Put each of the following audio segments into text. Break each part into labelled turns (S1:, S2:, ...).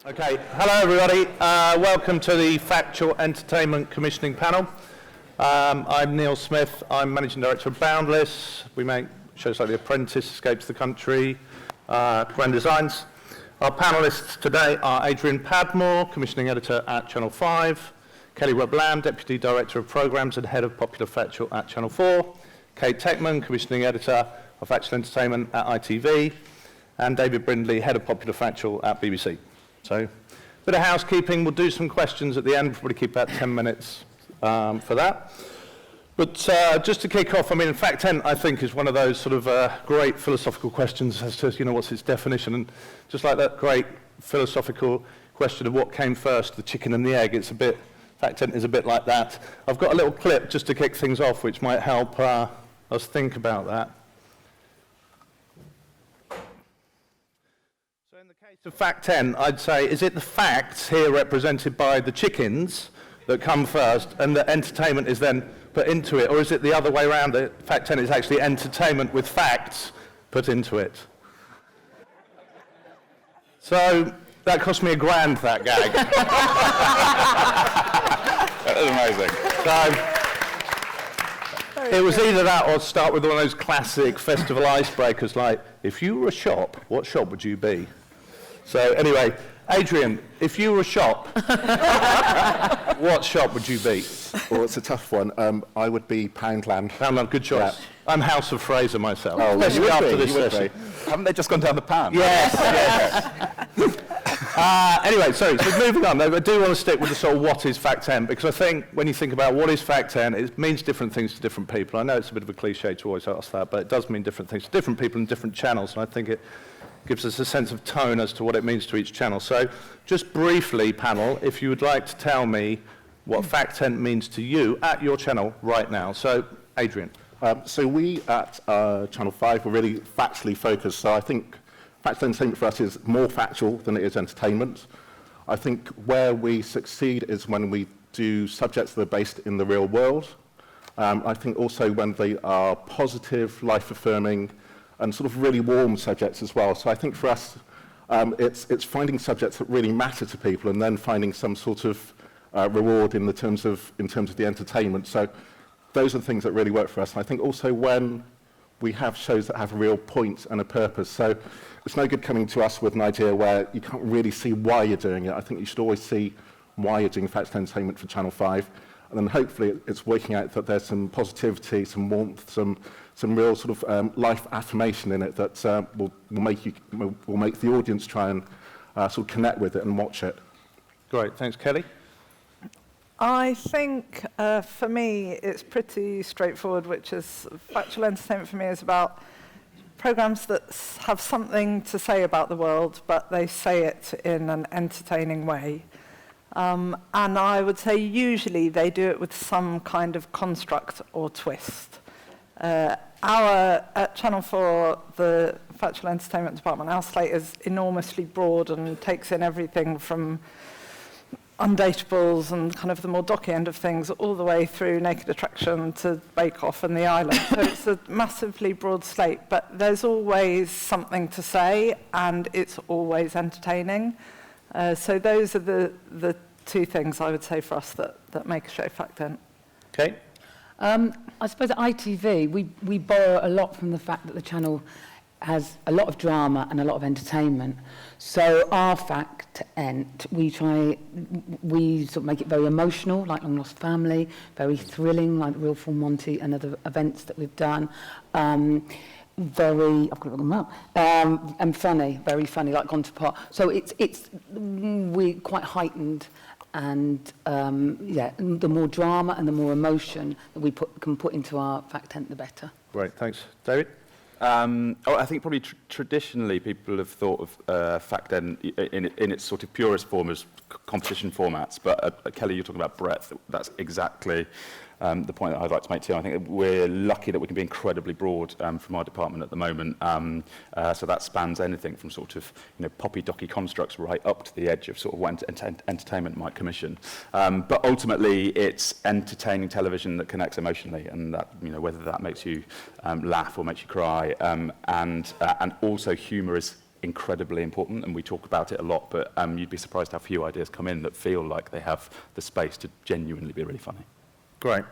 S1: Okay, hello everybody. Welcome to the Factual Entertainment Commissioning Panel. I'm Neil Smith. I'm Managing Director of Boundless. We make shows like The Apprentice, Escapes the Country, Grand Designs. Our panellists today are Adrian Padmore, Commissioning Editor at Channel 5, Kelly Webb-Lamb, Deputy Director of Programmes and Head of Popular Factual at Channel 4, Kate Teckman, Commissioning Editor of Factual Entertainment at ITV, and David Brindley, Head of Popular Factual at BBC. So, a bit of housekeeping. We'll do some questions at the end. We'll probably keep about 10 minutes for that. But just to kick off, I mean, Fact 10, I think, is one of those sort of great philosophical questions as to, you know, what's its definition. And just like that great philosophical question of what came first, the chicken and the egg, it's a bit, Fact 10 is a bit like that. I've got a little clip just to kick things off, which might help us think about that. So Fact 10, I'd say, is it the facts here represented by the chickens that come first and the entertainment is then put into it, or is it the other way around? That Fact 10 is actually entertainment with facts put into it? So that cost me £1,000, that gag.
S2: That was amazing.
S1: So, it was either that or start with one of those classic festival icebreakers like, if you were a shop, what shop would you be? So anyway, Adrian, if you were a shop, what shop would you be?
S2: Well, it's a tough one. I would be Poundland.
S1: Poundland, good choice. Yeah. I'm House of Fraser myself.
S2: Oh,
S1: especially after this session.
S2: Haven't they just gone down the pan?
S1: Yes, yes. Anyway, so moving on. I do want to stick with the sort of what is Fact 10, because I think when you think about what is Fact 10, it means different things to different people. I know it's a bit of a cliche to always ask that, but it does mean different things to different people in different channels, and I think it gives us a sense of tone as to what it means to each channel. So just briefly, panel, if you would like to tell me what Fact 10 means to you at your channel right now. So, Adrian.
S2: So we at Channel 5 are really factually focused. So I think Factual Entertainment for us is more factual than it is entertainment. I think where we succeed is when we do subjects that are based in the real world. I think also when they are positive, life-affirming, and sort of really warm subjects as well. So I think for us, it's finding subjects that really matter to people and then finding some sort of reward in terms of the entertainment. So those are the things that really work for us. And I think also when we have shows that have a real point and a purpose. So it's no good coming to us with an idea where you can't really see why you're doing it. I think you should always see why you're doing Factual Entertainment for Channel 5. And then hopefully it's working out that there's some positivity, some warmth, some real sort of life affirmation in it that will make the audience try and sort of connect with it and watch it.
S1: Great, thanks, Kelly.
S3: I think for me it's pretty straightforward, which is Factual Entertainment for me is about programmes that have something to say about the world, but they say it in an entertaining way. And I would say usually they do it with some kind of construct or twist. At Channel 4, the Factual Entertainment Department, our slate is enormously broad and takes in everything from Undateables and kind of the more docky end of things all the way through Naked Attraction to Bake Off and The Island. So it's a massively broad slate, but there's always something to say and it's always entertaining. So those are the two things I would say for us that make a show Fact 10.
S1: Okay.
S4: I suppose at ITV, we borrow a lot from the fact that the channel has a lot of drama and a lot of entertainment. So our Fact Ent, we sort of make it very emotional, like Long Lost Family, very thrilling, like Real Full Monty and other events that we've done. I've got to look them up, and funny, very funny, like Gone to Pot. So we're quite heightened, and the more drama and the more emotion that we can put into our Fact Ent, the better.
S1: Great, thanks. David?
S5: I think probably traditionally people have thought of Fact Ent in its sort of purest form as competition formats, but Kelly, you're talking about breadth. That's exactly the point that I'd like to make too. I think we're lucky that we can be incredibly broad from our department at the moment. So that spans anything from sort of poppy docky constructs right up to the edge of sort of what entertainment might commission. But ultimately, it's entertaining television that connects emotionally, and that whether that makes you laugh or makes you cry, and also humour is incredibly important, and we talk about it a lot, but you'd be surprised how few ideas come in that feel like they have the space to genuinely be really funny.
S1: Great.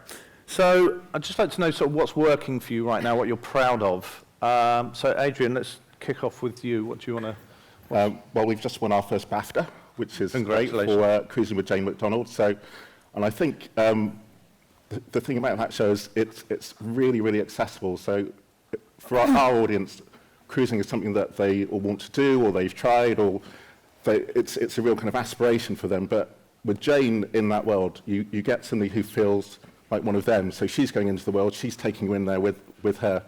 S1: So I'd just like to know sort of what's working for you right now, what you're proud of. So Adrian, let's kick off with you. What do you want to...
S2: Well, we've just won our first BAFTA, which is great for Cruising with Jane McDonald. So, and I think the thing about that show is it's really, really accessible. So for our audience, cruising is something that they all want to do, or they've tried, or it's a real kind of aspiration for them. But with Jane in that world, you get somebody who feels like one of them. So she's going into the world, she's taking you in there with her.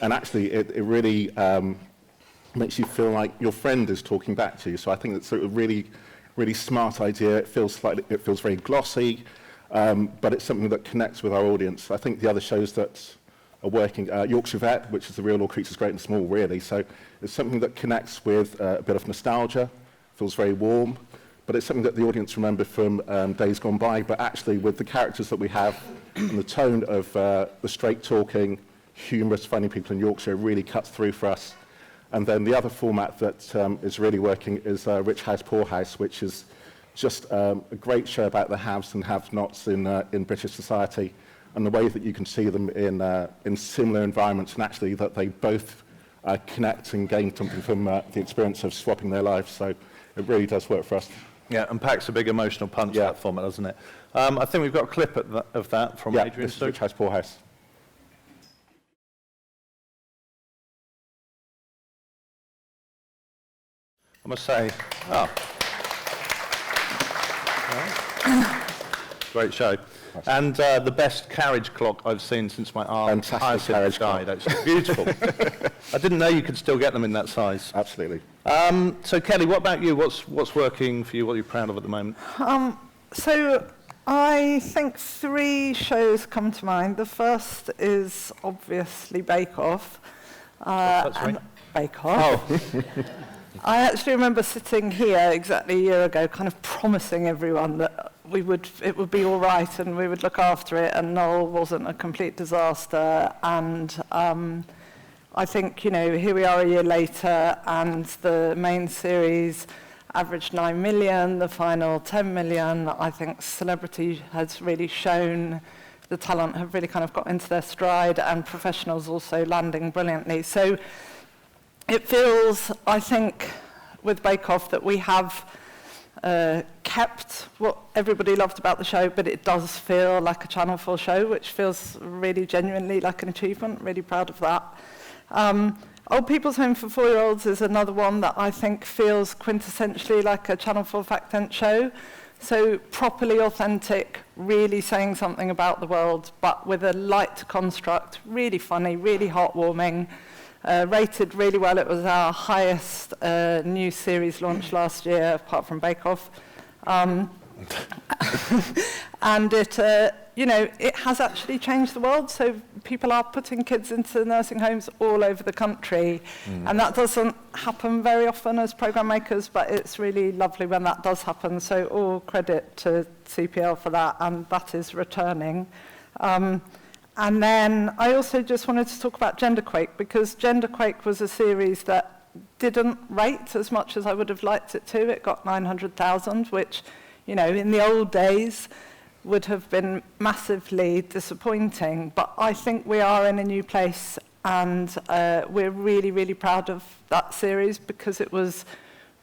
S2: And actually, it really makes you feel like your friend is talking back to you. So I think it's a really, really smart idea. It feels very glossy, but it's something that connects with our audience. I think the other shows that are working, Yorkshire Vet, which is the real All Creatures Great and Small, really. So it's something that connects with a bit of nostalgia, feels very warm, but it's something that the audience remember from days gone by. But actually, with the characters that we have and the tone of the straight-talking, humorous, funny people in Yorkshire really cuts through for us. And then the other format that is really working is Rich House, Poor House, which is just a great show about the haves and have-nots in British society, and the way that you can see them in similar environments, and actually that they both connect and gain something from the experience of swapping their lives. So it really does work for us.
S1: Yeah, and packs a big emotional punch, that format, doesn't it? I think we've got a clip of that from Adrian.
S2: This is Rich House, Poor House.
S1: I must say, great show. And the best carriage clock I've seen since my aunt.
S2: Fantastic carriage clock.
S1: Actually. Beautiful. I didn't know you could still get them in that size.
S2: Absolutely.
S1: So Kelly, what about you? What's working for you? What are you proud of at the moment?
S3: So I think 3 shows come to mind. The first is obviously Bake Off.
S1: That's right.
S3: Bake Off. Oh. I actually remember sitting here exactly a year ago, kind of promising everyone that it would be all right and we would look after it, and Noel wasn't a complete disaster. And I think, here we are a year later, and the main series averaged 9 million, the final 10 million. I think Celebrity has really shown the talent have really kind of got into their stride, and Professionals also landing brilliantly. So it feels, I think, with Bake Off that we have kept what everybody loved about the show, but it does feel like a Channel 4 show, which feels really genuinely like an achievement. Really proud of that. Old People's Home for 4-year-olds is another one that I think feels quintessentially like a Channel 4 Fact Ent show. So properly authentic, really saying something about the world, but with a light construct, really funny, really heartwarming. Rated really well. It was our highest new series launch last year, apart from Bake Off. And it, it has actually changed the world. So people are putting kids into nursing homes all over the country. And that doesn't happen very often as programme makers, but it's really lovely when that does happen. So all credit to CPL for that, and that is returning. And then I also just wanted to talk about Genderquake, because Genderquake was a series that didn't rate as much as I would have liked it to. It got 900,000, which, in the old days would have been massively disappointing. But I think we are in a new place, and we're really, really proud of that series, because it was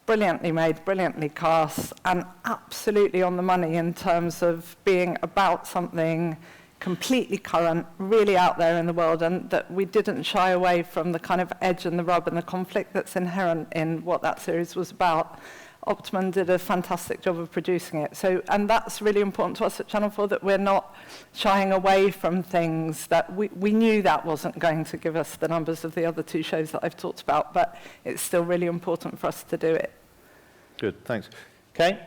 S3: brilliantly made, brilliantly cast, and absolutely on the money in terms of being about something completely current, really out there in the world, and that we didn't shy away from the kind of edge and the rub and the conflict that's inherent in what that series was about. Optimum did a fantastic job of producing it. So, and that's really important to us at Channel 4, that we're not shying away from things that we knew that wasn't going to give us the numbers of the other 2 shows that I've talked about, but it's still really important for us to do it.
S1: Good, thanks. Kate?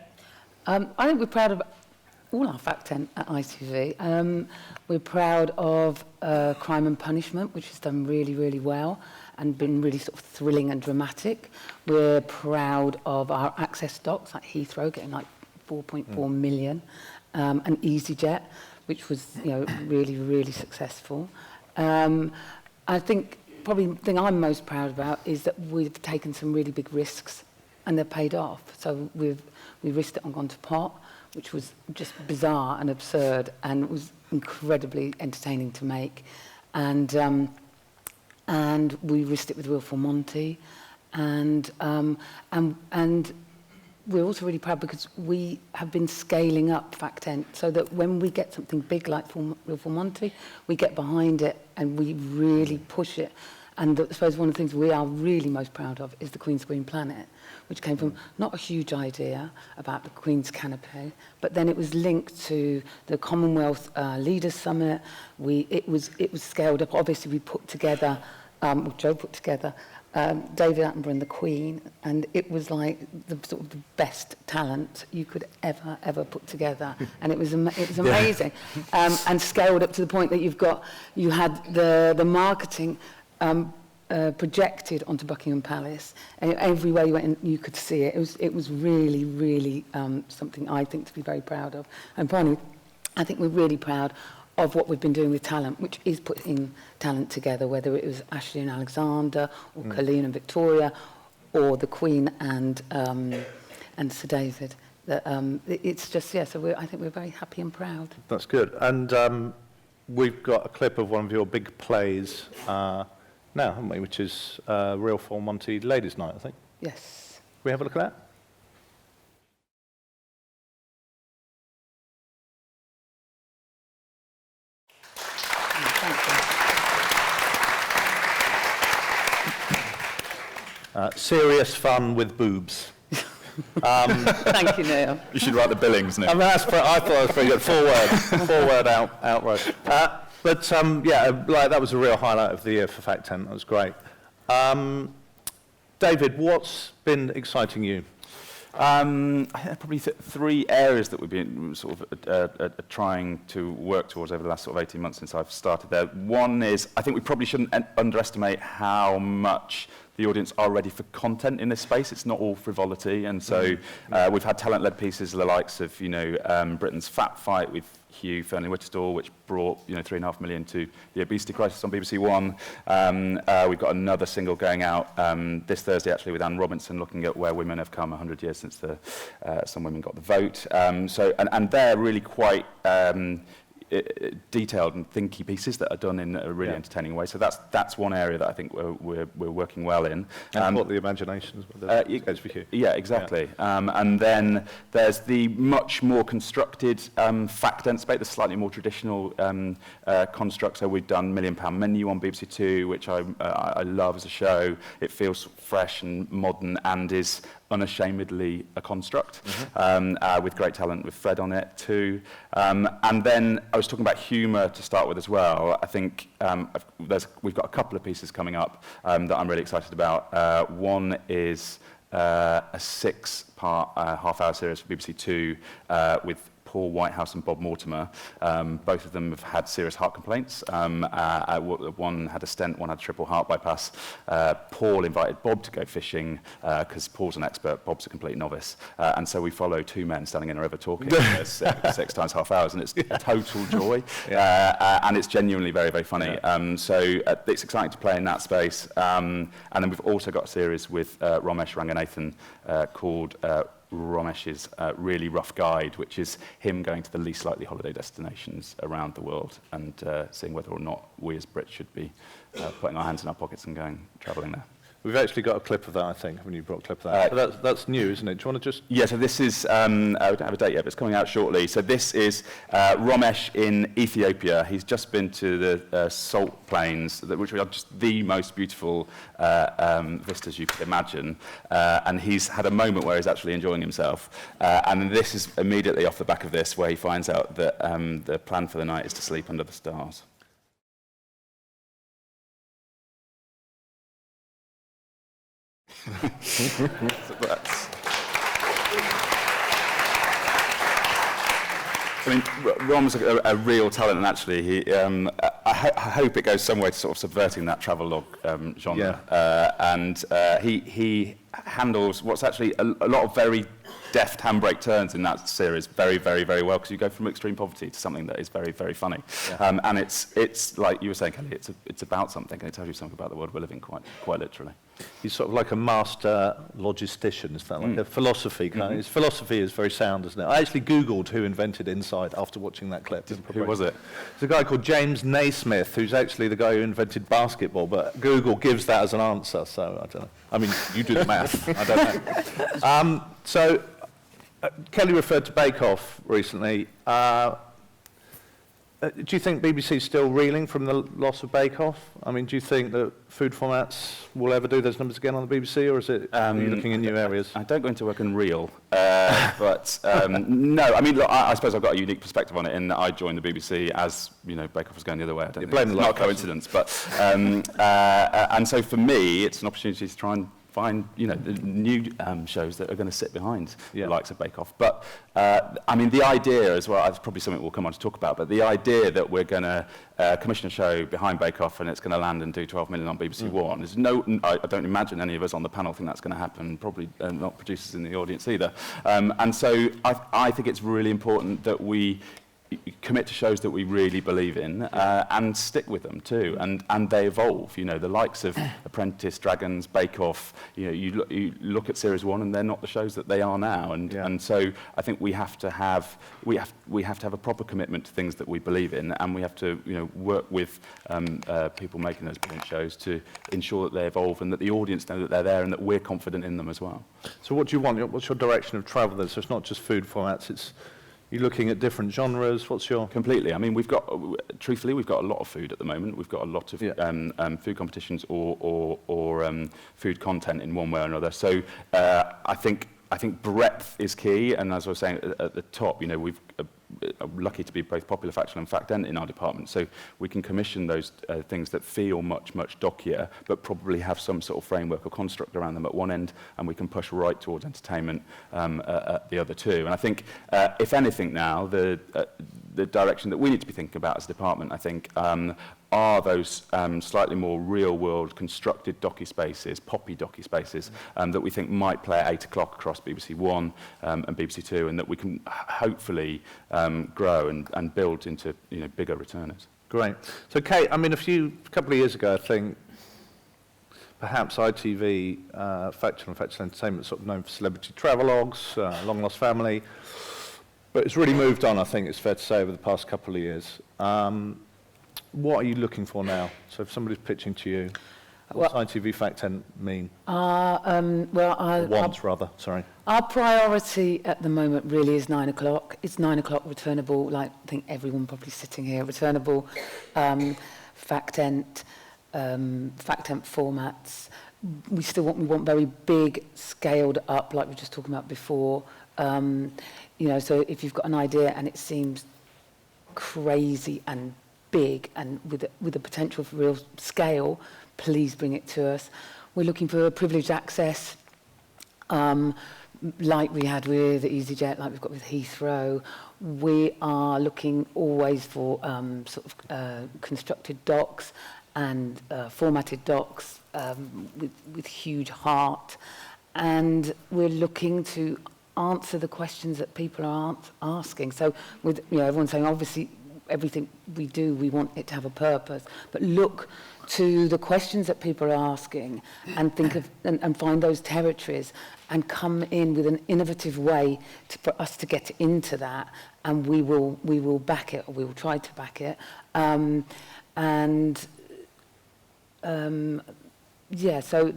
S4: I think we're proud of all our Fact Ent at ITV. We're proud of Crime and Punishment, which has done really, really well and been really sort of thrilling and dramatic. We're proud of our access docs, like Heathrow, getting like 4.4 million, and EasyJet, which was really, really successful. I think probably the thing I'm most proud about is that we've taken some really big risks and they've paid off. So we risked it on Gone to Pot, which was just bizarre and absurd and was incredibly entertaining to make. And we risked it with Wilful Monty. And we're also really proud because we have been scaling up Fact Ent so that when we get something big like Wilful Monty, we get behind it and we really push it. And I suppose one of the things we are really most proud of is the Queen's Green Planet, which came from not a huge idea about the Queen's canopy, but then it was linked to the Commonwealth Leaders Summit. It was scaled up. Obviously, we put together, Joe put together, David Attenborough and the Queen, and it was like the sort of the best talent you could ever put together, and it was amazing, and scaled up to the point that you had the marketing projected onto Buckingham Palace, and everywhere you went and you could see it. It was really something I think to be very proud of. And finally, I think we're really proud of what we've been doing with talent, which is putting talent together, whether it was Ashley and Alexander, or Colleen and Victoria, or the Queen and Sir David. It's just, so I think we're very happy and proud.
S1: That's good. And we've got a clip of one of your big plays now, haven't we, which is Real Full Monty Ladies' Night, I think.
S4: Yes.
S1: Can we have a look at that? Serious fun with boobs.
S4: Thank you, Neil.
S5: You should write the billings, Nick.
S1: I mean, I thought that was pretty good. Four word outright. That was a real highlight of the year for Fact Ent. That was great. David, what's been exciting you?
S5: I think there are probably three areas that we've been sort of trying to work towards over the last sort of 18 months since I've started there. One is, I think we probably shouldn't underestimate how much the audience are ready for content in this space. It's not all frivolity, and so we've had talent-led pieces of the likes of, Britain's Fat Fight with Hugh Fearnley-Whitstall, which brought, $3.5 million to the obesity crisis on BBC One. We've got another single going out this Thursday, actually, with Anne Robinson, looking at where women have come 100 years since some women got the vote. And they're really quite detailed and thinky pieces that are done in a really entertaining way. So that's one area that I think we're working well in.
S1: And what the imaginations goes for you.
S5: Yeah, exactly. Yeah. And then there's the much more constructed Fact Ent space, the slightly more traditional construct. So we've done £1 Million Menu on BBC Two, which I love as a show. It feels fresh and modern and is unashamedly a construct, with great talent, with Fred on it too. And then I was talking about humour to start with as well. I think we've got a couple of pieces coming up that I'm really excited about. One is a 6-part half-hour series for BBC Two with Paul Whitehouse and Bob Mortimer. Both of them have had serious heart complaints. One had a stent, one had a triple heart bypass. Paul invited Bob to go fishing because Paul's an expert, Bob's a complete novice. And so we follow two men standing in a river talking 6 times half hours, and it's a total joy. And it's genuinely very, very funny. So it's exciting to play in that space. And then we've also got a series with Ramesh Ranganathan called Ramesh's Really Rough Guide, which is him going to the least likely holiday destinations around the world and seeing whether or not we as Brits should be putting our hands in our pockets and going travelling there.
S1: We've actually got a clip of that, I think, when you brought a clip of that. But that's new, isn't it? Do you want to just...
S5: Yeah, so this is, I don't have a date yet, but it's coming out shortly. So this is Ramesh in Ethiopia. He's just been to the salt plains, which are just the most beautiful vistas you could imagine. And he's had a moment where he's actually enjoying himself. And this is immediately off the back of this, where he finds out that the plan for the night is to sleep under the stars. So that's... I mean, Rom's a real talent, and actually, I hope it goes some way to sort of subverting that travelogue genre. And he handles what's actually a lot of very deft handbrake turns in that series very, very, very well, because you go from extreme poverty to something that is very, very funny. Yeah. And it's like you were saying, Kelly, it's about something, and it tells you something about the world we're living quite literally.
S1: He's sort of like a master logistician, is that like a philosophy kind of? His philosophy is very sound, isn't it? I actually Googled who invented Insight after watching that clip.
S5: Who was it?
S1: It's a guy called James Naismith, who's actually the guy who invented basketball, but Google gives that as an answer, so I don't know. I mean, you do the math, I don't know. Kelly referred to Bake Off recently. Do you think BBC is still reeling from the loss of Bake Off? I mean, do you think that food formats will ever do those numbers again on the BBC, or is it are you looking in new areas?
S5: I don't go into work and reel, but no. I mean, look, I suppose I've got a unique perspective on it in that I joined the BBC as, you know, Bake Off was going the other way. I don't think it's not a coincidence, but and so for me, it's an opportunity to try and find, you know, the new shows that are going to sit behind the likes of Bake Off. But, I mean, the idea as well, it's probably something we'll come on to talk about, but the idea that we're going to commission a show behind Bake Off and it's going to land and do 12 million on BBC One, is I don't imagine any of us on the panel think that's going to happen, probably not producers in the audience either. And so I think it's really important that we commit to shows that we really believe in and stick with them too, and they evolve. You know, the likes of Apprentice, Dragons, Bake Off. You know, you look at Series 1 and they're not the shows that they are now, and so I think we have to have a proper commitment to things that we believe in, and we have to, you know, work with people making those brilliant shows to ensure that they evolve and that the audience know that they're there and that we're confident in them as well.
S1: So what do you want? What's your direction of travel then? So it's not just food formats, you're looking at different genres. What's your...
S5: Completely. I mean, truthfully, we've got a lot of food at the moment. We've got a lot of food competitions or food content in one way or another. So I think breadth is key. And as I was saying at the top, you know, we're lucky to be both Popular, Factual and Fact Ent in our department. So we can commission those things that feel much dockier, but probably have some sort of framework or construct around them at one end, and we can push right towards entertainment at the other two. And I think, if anything now, the direction that we need to be thinking about as a department, I think, are those slightly more real-world constructed docu-spaces, poppy docu-spaces, that we think might play at 8 o'clock across BBC One and BBC Two, and that we can hopefully grow and build into, you know, bigger returners.
S1: Great. So, Kate, I mean, a couple of years ago, I think perhaps ITV, Factual and Factual Entertainment, sort of known for celebrity travelogues, Long Lost Family, but it's really moved on, I think it's fair to say, over the past couple of years. What are you looking for now? So if somebody's pitching to you, what's ITV Fact Ent mean? Sorry.
S4: Our priority at the moment really is 9 o'clock. It's 9 o'clock returnable, like I think everyone probably sitting here, returnable Fact Ent formats. We want very big, scaled up, like we were just talking about before. You know, so if you've got an idea and it seems crazy and big and with the potential for real scale, please bring it to us. We're looking for privileged access, like we had with EasyJet, like we've got with Heathrow. We are looking always for constructed docs and formatted docs with huge heart. And we're looking to answer the questions that people aren't asking. So with, you know, everyone's saying, obviously, everything we do, we want it to have a purpose, but look to the questions that people are asking and think of and find those territories and come in with an innovative way for us to get into that, and we will back it, or we will try to back it, yeah, so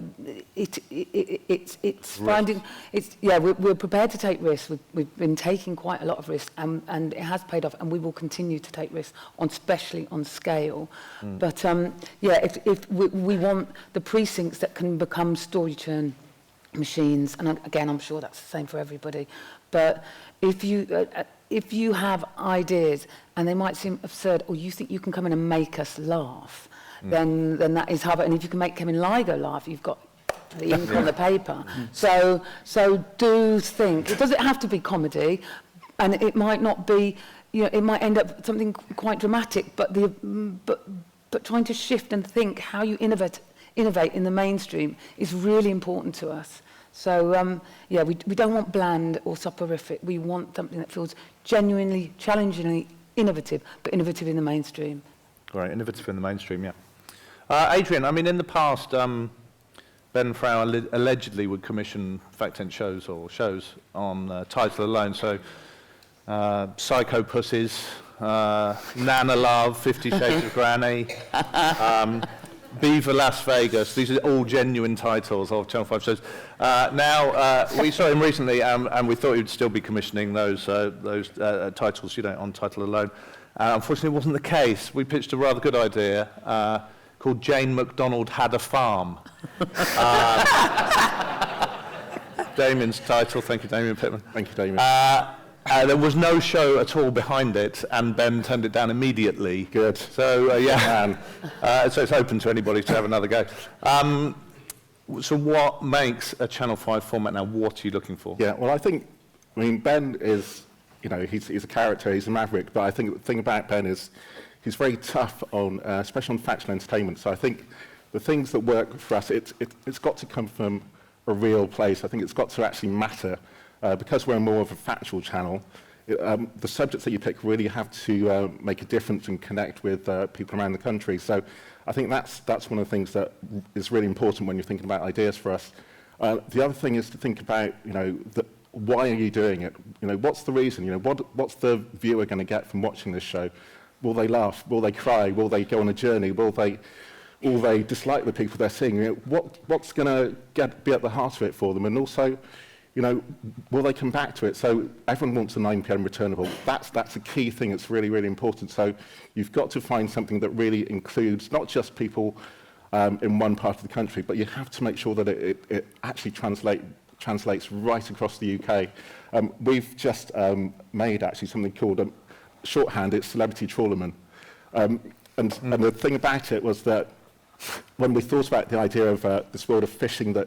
S4: it's finding, we're prepared to take risks. We've been taking quite a lot of risks, and it has paid off, and we will continue to take risks, especially on scale. But if we want the precincts that can become story churn machines, and again, I'm sure that's the same for everybody. But if you have ideas and they might seem absurd, or you think you can come in and make us laugh, then that is hard. And if you can make Kevin Ligo laugh, you've got the ink on the paper. So do think. It doesn't have to be comedy, and it might not be. You know, it might end up something quite dramatic. But trying to shift and think how you innovate innovate in the mainstream is really important to us. So, yeah, we don't want bland or soporific. We want something that feels genuinely, challengingly innovative, but innovative in the mainstream.
S1: Great, innovative in the mainstream, yeah. Adrian, I mean, in the past, Ben Frau allegedly would commission Fact-Ent shows or shows on title alone. So, Psycho Pussies, Nana Love, 50 Shades of Granny, Beaver Las Vegas. These are all genuine titles of Channel 5 shows. Now, we saw him recently, and we thought he would still be commissioning those titles, you know, on title alone. Unfortunately, it wasn't the case. We pitched a rather good idea called Jane McDonald Had a Farm. Damien's title. Thank you, Damien Pittman.
S2: Thank you, Damien.
S1: There was no show at all behind it, and Ben turned it down immediately.
S2: Good.
S1: So, yeah, so it's open to anybody to have another go. So what makes a Channel 5 format now? What are you looking for?
S2: Yeah, well, I mean, Ben is, you know, he's a character, he's a maverick, but I think the thing about Ben is he's very tough on, especially on factual entertainment. So I think the things that work for us, it's got to come from a real place. I think it's got to actually matter. Because we're more of a factual channel, the subjects that you pick really have to make a difference and connect with people around the country. So I think that's one of the things that is really important when you're thinking about ideas for us. The other thing is to think about, you know, why are you doing it? You know, what's the reason? You know, what's the viewer going to get from watching this show? Will they laugh? Will they cry? Will they go on a journey? Will they dislike the people they're seeing? You know, what's going to be at the heart of it for them? And also, you know, will they come back to it? So everyone wants a 9 p.m. returnable. That's a key thing. It's really, really important. So you've got to find something that really includes not just people in one part of the country, but you have to make sure that it actually translates right across the UK. We've just made actually something called shorthand. It's Celebrity Trawlerman. And the thing about it was that when we thought about the idea of this world of fishing that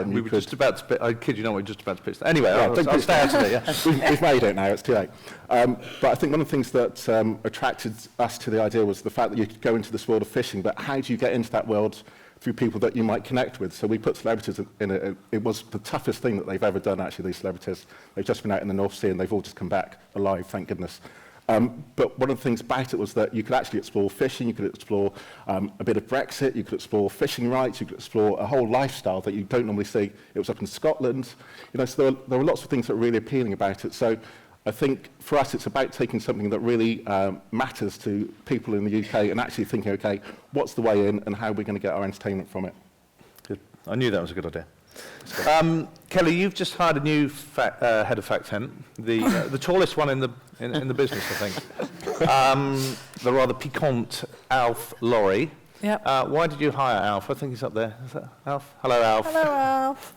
S1: we were just about to, I kid you not, we were just about to pitch that. Anyway, I'll stay out of it, yeah.
S2: We've made it now, it's too late. But I think one of the things that attracted us to the idea was the fact that you could go into this world of fishing, but how do you get into that world through people that you might connect with? So we put celebrities in it. It was the toughest thing that they've ever done, actually, these celebrities. They've just been out in the North Sea and they've all just come back alive, thank goodness. But one of the things about it was that you could actually explore fishing, you could explore a bit of Brexit, you could explore fishing rights, you could explore a whole lifestyle that you don't normally see. It was up in Scotland. You know, so there were lots of things that were really appealing about it. So I think for us it's about taking something that really matters to people in the UK and actually thinking, okay, what's the way in and how are we going to get our entertainment from it?
S1: Good. I knew that was a good idea. Kelly, you've just hired a new head of Fact-Ent, the tallest one in the business, I think. The rather piquant Alf Laurie.
S3: Yep.
S1: Why did you hire Alf? I think he's up there. Is that Alf? Hello, Alf.
S3: Hello, Alf.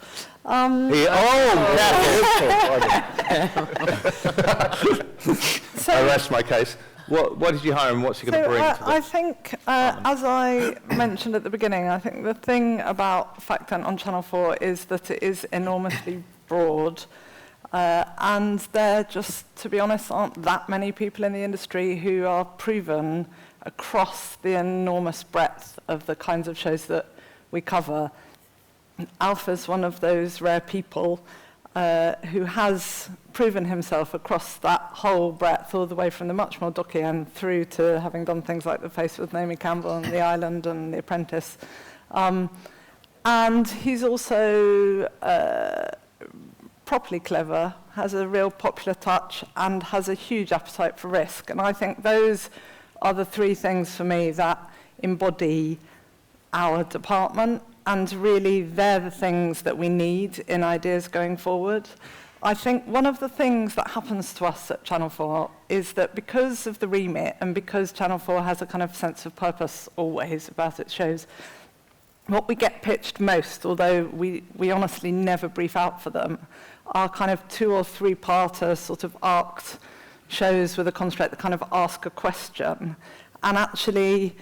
S1: I rest my case. Why did you hire him? What's he going to bring?
S3: I think, as I mentioned at the beginning, I think the thing about Fact-Ent on Channel 4 is that it is enormously broad. And there just, to be honest, aren't that many people in the industry who are proven across the enormous breadth of the kinds of shows that we cover. Alpha's one of those rare people who has proven himself across that whole breadth, all the way from the much more docky end through to having done things like The Face with Naomi Campbell and The Island and The Apprentice. And he's also properly clever, has a real popular touch, and has a huge appetite for risk. And I think those are the three things for me that embody our department, and really they're the things that we need in ideas going forward. I think one of the things that happens to us at Channel 4 is that because of the remit and because Channel 4 has a kind of sense of purpose always about its shows, what we get pitched most, although we honestly never brief out for them, are kind of 2 or 3-parter sort of arced shows with a construct that kind of ask a question. And actually,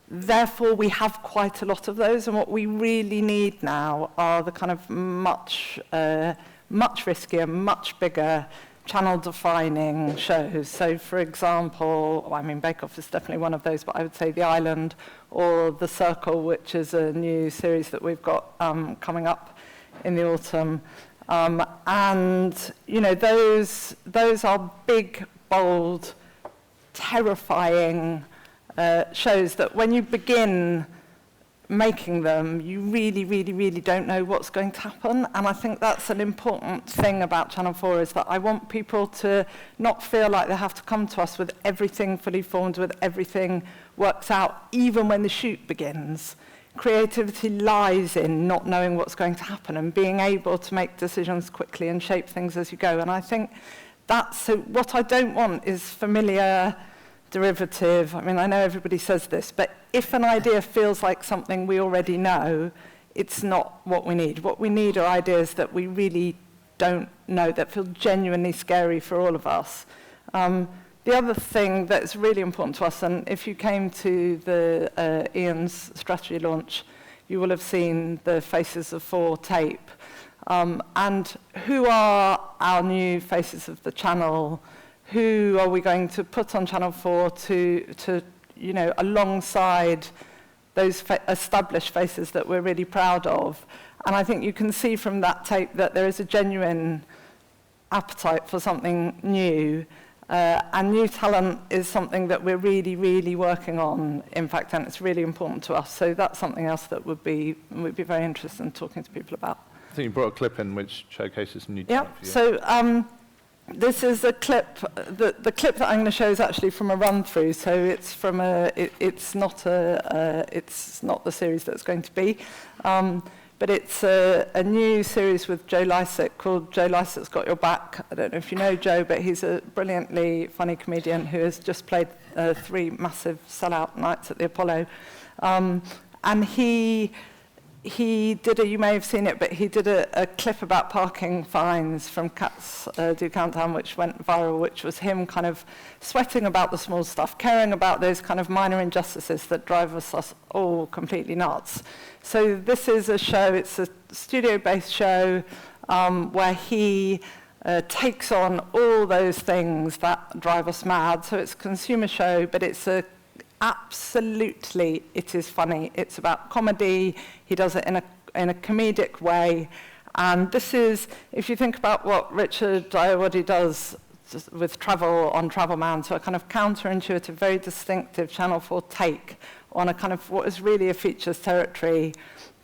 S3: therefore, we have quite a lot of those, and what we really need now are the kind of much riskier, much bigger channel-defining shows. So, for example, I mean, Bake Off is definitely one of those, but I would say The Island or The Circle, which is a new series that we've got coming up in the autumn. And, you know, those are big, bold, terrifying shows that when you begin making them, you really, really, really don't know what's going to happen. And I think that's an important thing about Channel 4, is that I want people to not feel like they have to come to us with everything fully formed, with everything worked out, even when the shoot begins. Creativity lies in not knowing what's going to happen and being able to make decisions quickly and shape things as you go. And I think that's, so what I don't want is familiar, derivative. I mean, I know everybody says this, but if an idea feels like something we already know, it's not what we need. What we need are ideas that we really don't know, that feel genuinely scary for all of us. The other thing that's really important to us, and if you came to the Ian's strategy launch, you will have seen the Faces of 4 tape. And who are our new faces of the channel? Who are we going to put on Channel 4 to you know, alongside those established faces that we're really proud of? And I think you can see from that tape that there is a genuine appetite for something new. And new talent is something that we're really, really working on, in fact, and it's really important to us. So that's something else that would be very interested in talking to people about.
S1: I think you brought a clip in which showcases new
S3: Yeah,
S1: talent for you.
S3: so this is a clip, the clip that I'm going to show is actually from a run-through, so it's from it's not the series that's going to be, but it's a new series with Joe Lycett called Joe Lycett's Got Your Back. I don't know if you know Joe, but he's a brilliantly funny comedian who has just played 3 massive sellout nights at the Apollo. And he did you may have seen it, but he did a clip about parking fines from Cats Do Countdown, which went viral, which was him kind of sweating about the small stuff, caring about those kind of minor injustices that drive us all completely nuts. So this is a show, it's a studio-based show where he takes on all those things that drive us mad. So it's a consumer show, but it's absolutely, it is funny. It's about comedy. He does it in a comedic way. And this is, if you think about what Richard Diawadi does with travel on Travel Man, so a kind of counterintuitive, very distinctive Channel 4 take on a kind of what is really a features territory.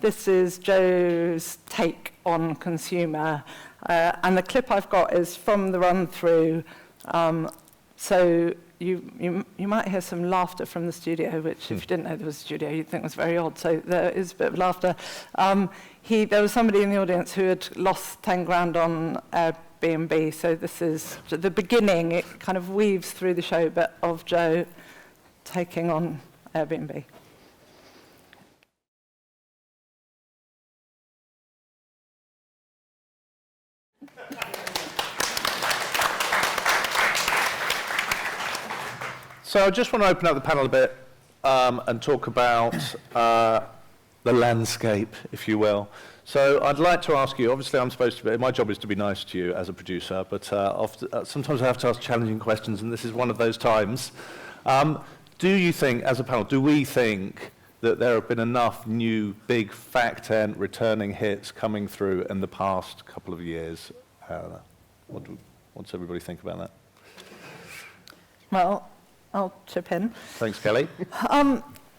S3: This is Joe's take on consumer. And the clip I've got is from the run-through. So you might hear some laughter from the studio, which if you didn't know there was a studio, you'd think was very odd. So there is a bit of laughter. There was somebody in the audience who had lost 10 grand on Airbnb. So this is the beginning. It kind of weaves through the show, but of Joe taking on Airbnb.
S1: So I just want to open up the panel a bit and talk about the landscape, if you will. So I'd like to ask you, obviously I'm supposed to be, my job is to be nice to you as a producer, but sometimes I have to ask challenging questions, and this is one of those times. Do you think, as a panel, do we think that there have been enough new big fact-end returning hits coming through in the past couple of years? What does everybody think about that?
S3: Well, I'll chip in.
S1: Thanks, Kelly.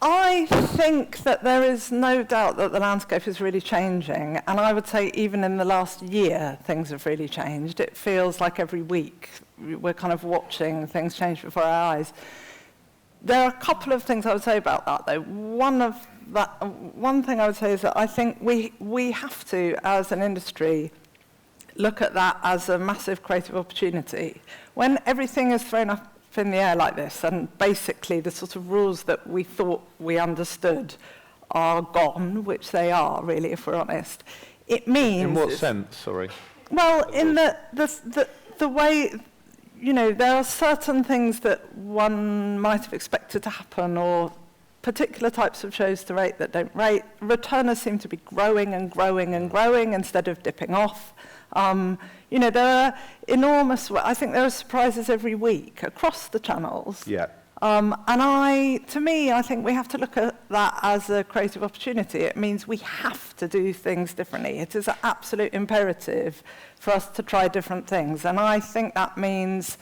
S3: I think that there is no doubt that the landscape is really changing, and I would say even in the last year things have really changed. It feels like every week we're kind of watching things change before our eyes. There are a couple of things I would say about that, though. One thing I would say is that I think we have to, as an industry, look at that as a massive creative opportunity. When everything is thrown up in the air like this, and basically the sort of rules that we thought we understood are gone, which they are, really, if we're honest, it means...
S1: In what sense, sorry?
S3: Well, in the way, you know, there are certain things that one might have expected to happen or particular types of shows to rate that don't rate. Returners seem to be growing and growing and growing instead of dipping off. You know, there are I think there are surprises every week across the channels.
S1: Yeah.
S3: And to me, I think we have to look at that as a creative opportunity. It means we have to do things differently. It is an absolute imperative for us to try different things. And I think that means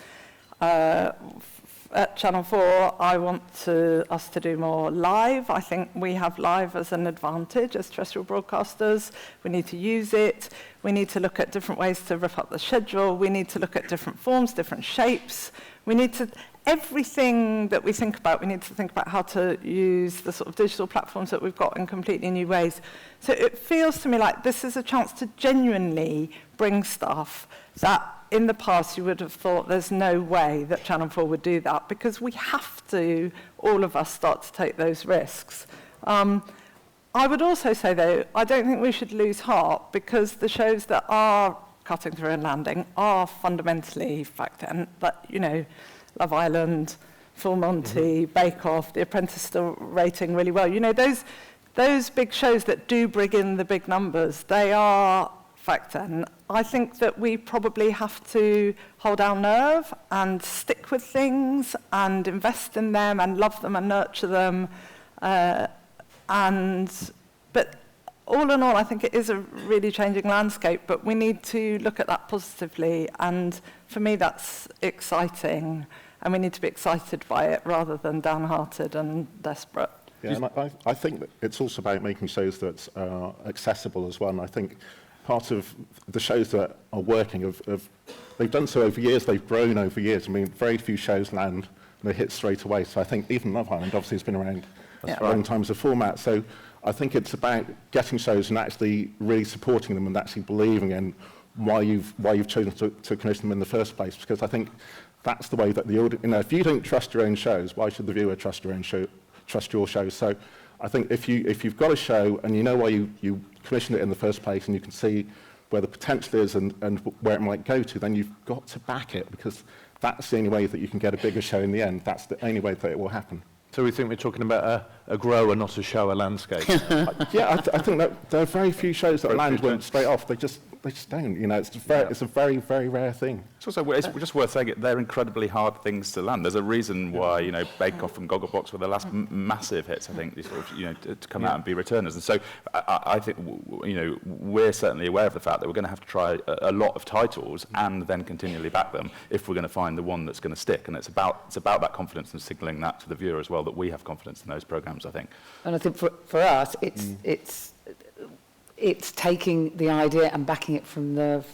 S3: at Channel 4, I want us to do more live. I think we have live as an advantage as terrestrial broadcasters. We need to use it. We need to look at different ways to rip up the schedule. We need to look at different forms, different shapes. We need to... Everything that we think about, we need to think about how to use the sort of digital platforms that we've got in completely new ways. So it feels to me like this is a chance to genuinely bring stuff that in the past you would have thought there's no way that Channel 4 would do that, because we have to, all of us, start to take those risks. I would also say, though, I don't think we should lose heart, because the shows that are cutting through and landing are fundamentally fact-end, but, you know, Love Island, Full Monty, Bake Off, The Apprentice still rating really well. You know, those big shows that do bring in the big numbers, they are fact-end. I think that we probably have to hold our nerve and stick with things and invest in them and love them and nurture them. But all in all, I think it is a really changing landscape, but we need to look at that positively, and for me that's exciting, and we need to be excited by it rather than downhearted and desperate.
S2: Yeah, and I think that it's also about making shows that are accessible as well, and I think part of the shows that are working, they've done so over years, they've grown over years. I mean, very few shows land and they hit straight away, so I think even Love Island obviously has been around a long time as a format, so I think it's about getting shows and actually really supporting them and actually believing in why you've chosen to commission them in the first place. Because I think that's the way that the audience, you know, if you don't trust your own shows, why should the viewer trust your show? So I think if you've got a show and you know why you commissioned it in the first place and you can see where the potential is and where it might go to, then you've got to back it, because that's the only way that you can get a bigger show in the end. That's the only way that it will happen.
S1: So we think we're talking about a grower, not a shower landscape.
S2: Yeah, I think that there are very few shows that land went straight off. They just don't. You know, it's a very, very rare thing.
S5: It's also it's just worth saying they're incredibly hard things to land. There's a reason why, you know, Bake Off and Gogglebox were the last massive hits, I think, sort of, you know, to come out and be returners. And so I think, you know, we're certainly aware of the fact that we're going to have to try a lot of titles and then continually back them if we're going to find the one that's going to stick. And it's about that confidence and signalling that to the viewer as well, that we have confidence in those programs, I think.
S4: And I think for us, it's taking the idea and backing it from the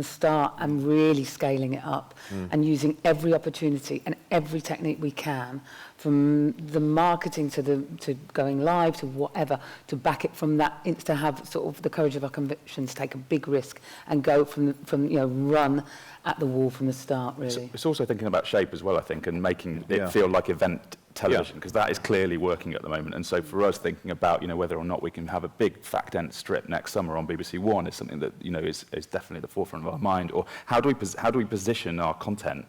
S4: start and really scaling it up and using every opportunity and every technique we can, from the marketing to going live to whatever, to back it from that, to have sort of the courage of our convictions, take a big risk and go from you know, run at the wall from the start, really.
S5: It's also thinking about shape as well, I think, and making it feel like event television, because that is clearly working at the moment. And so for us, thinking about, you know, whether or not we can have a big fact-end strip next summer on BBC One is something that, you know, is definitely the forefront of our mind. Or how do we position our content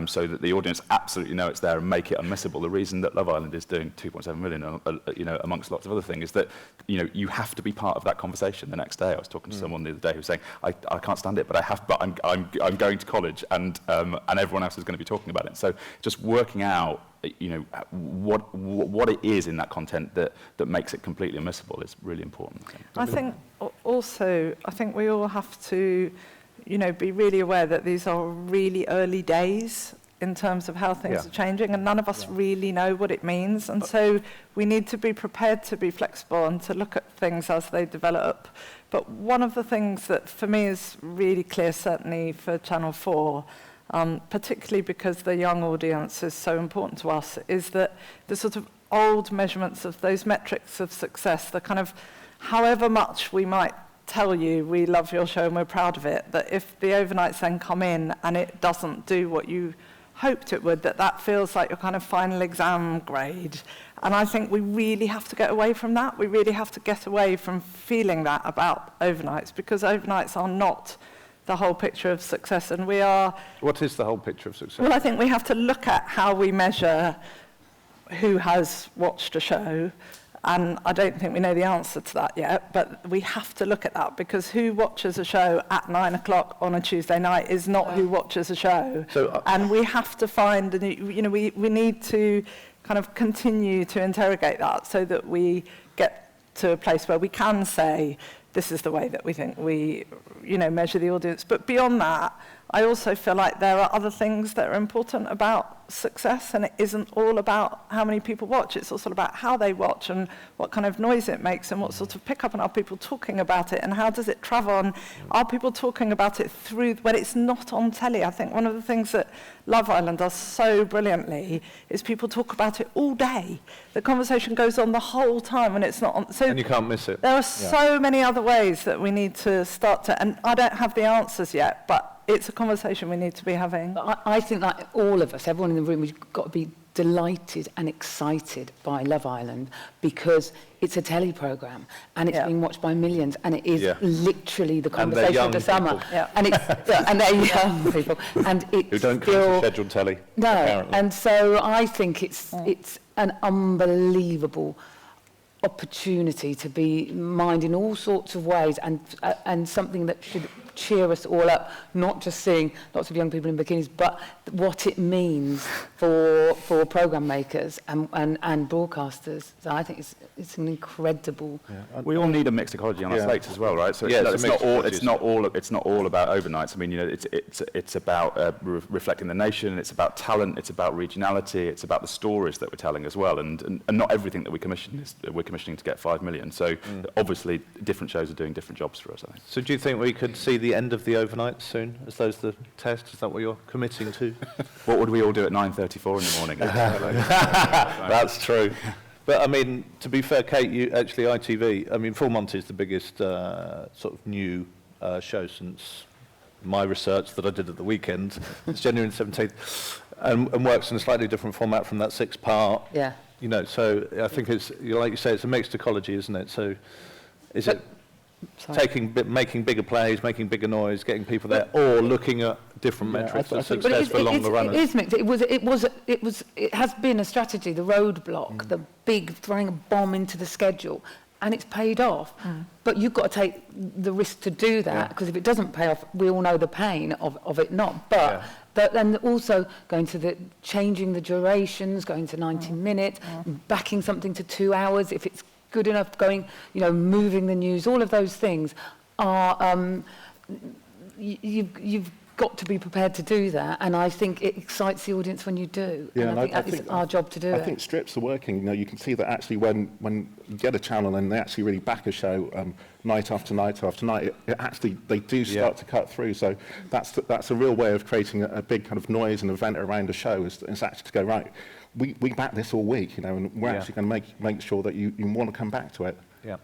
S5: so that the audience absolutely know it's there and make it unmissable? The reason that Love Island is doing 2.7 million, you know, amongst lots of other things, is that, you know, you have to be part of that conversation the next day. I was talking to someone the other day who was saying, I can't stand it, but I'm going to college, and everyone else is going to be talking about it. So just working out, you know, what it is in that content that makes it completely unmissable is really important.
S3: I think also, we all have to, you know, be really aware that these are really early days in terms of how things are changing, and none of us really know what it means. And so we need to be prepared to be flexible and to look at things as they develop. But one of the things that for me is really clear, certainly for Channel 4, particularly because the young audience is so important to us, is that the sort of old measurements of those metrics of success, the kind of however much we might tell you we love your show and we're proud of it, that if the overnights then come in and it doesn't do what you hoped it would, that feels like your kind of final exam grade. And I think we really have to get away from that. We really have to get away from feeling that about overnights, because overnights are not the whole picture of success, and we are...
S1: What is the whole picture of success?
S3: Well, I think we have to look at how we measure who has watched a show, and I don't think we know the answer to that yet, but we have to look at that, because who watches a show at 9 o'clock on a Tuesday night is not who watches a show.
S1: So,
S3: and we have to find, we need to kind of continue to interrogate that so that we get to a place where we can say, this is the way that we think we, measure the audience. But beyond that, I also feel like there are other things that are important about success, and it isn't all about how many people watch. It's also about how they watch and what kind of noise it makes and what sort of pickup, and are people talking about it, and how does it travel, and are people talking about it through when it's not on telly. I think one of the things that Love Island does so brilliantly is people talk about it all day. The conversation goes on the whole time when it's not on. So
S1: and you can't miss it.
S3: there are so many other ways that we need to start to, and I don't have the answers yet, but it's a conversation we need to be having.
S4: But I think that all of us, everyone in the room, we've got to be delighted and excited by Love Island, because it's a telly programme and it's being watched by millions, and it is literally the conversation of the summer. And it's and they're young people, and it's
S1: who don't come to scheduled telly.
S4: No,
S1: apparently.
S4: and so I think it's an unbelievable opportunity to be mined in all sorts of ways, and something that should cheer us all up, not just seeing lots of young people in bikinis, but what it means for programme makers and broadcasters. So I think it's an incredible.
S5: We all need a mixed ecology on our slates as well, right? So it's not all about overnights. I mean, it's about reflecting the nation. It's about talent. It's about regionality. It's about the stories that we're telling as well. And not everything that we commission we're commissioning to get 5 million. So obviously, different shows are doing different jobs for us, I think.
S1: So do you think we could see the end of the overnight soon, as those the test? Is that what you're committing to?
S5: What would we all do at 9:34 in the morning?
S1: That's true. But I mean, to be fair, Kate, you actually ITV. I mean, Full Monty is the biggest sort of new show since my research that I did at the weekend. It's January 17th, and works in a slightly different format from that 6-part.
S4: Yeah.
S1: So I think it's, like you say, it's a mixed ecology, isn't it? So is it making bigger plays, making bigger noise, getting people there, or looking at different metrics of success for longer runners?
S4: It is mixed. It has been a strategy, the roadblock, the big throwing a bomb into the schedule, and it's paid off. But you've got to take the risk to do that, because if it doesn't pay off, we all know the pain of it not. But then also going to changing the durations, going to 90 minutes, backing something to 2 hours if it's good enough, going, moving the news, all of those things are, you've got to be prepared to do that, and I think it excites the audience when you do.
S2: Yeah,
S4: and I think it's our job to do it.
S2: I think strips are working. You can see that actually when you get a channel and they actually really back a show night after night after night, they do start to cut through. So that's a real way of creating a big kind of noise and event around a show, is actually to go, right, we back this all week, and we're actually going to make sure that you want to come back to it.
S1: Yeah.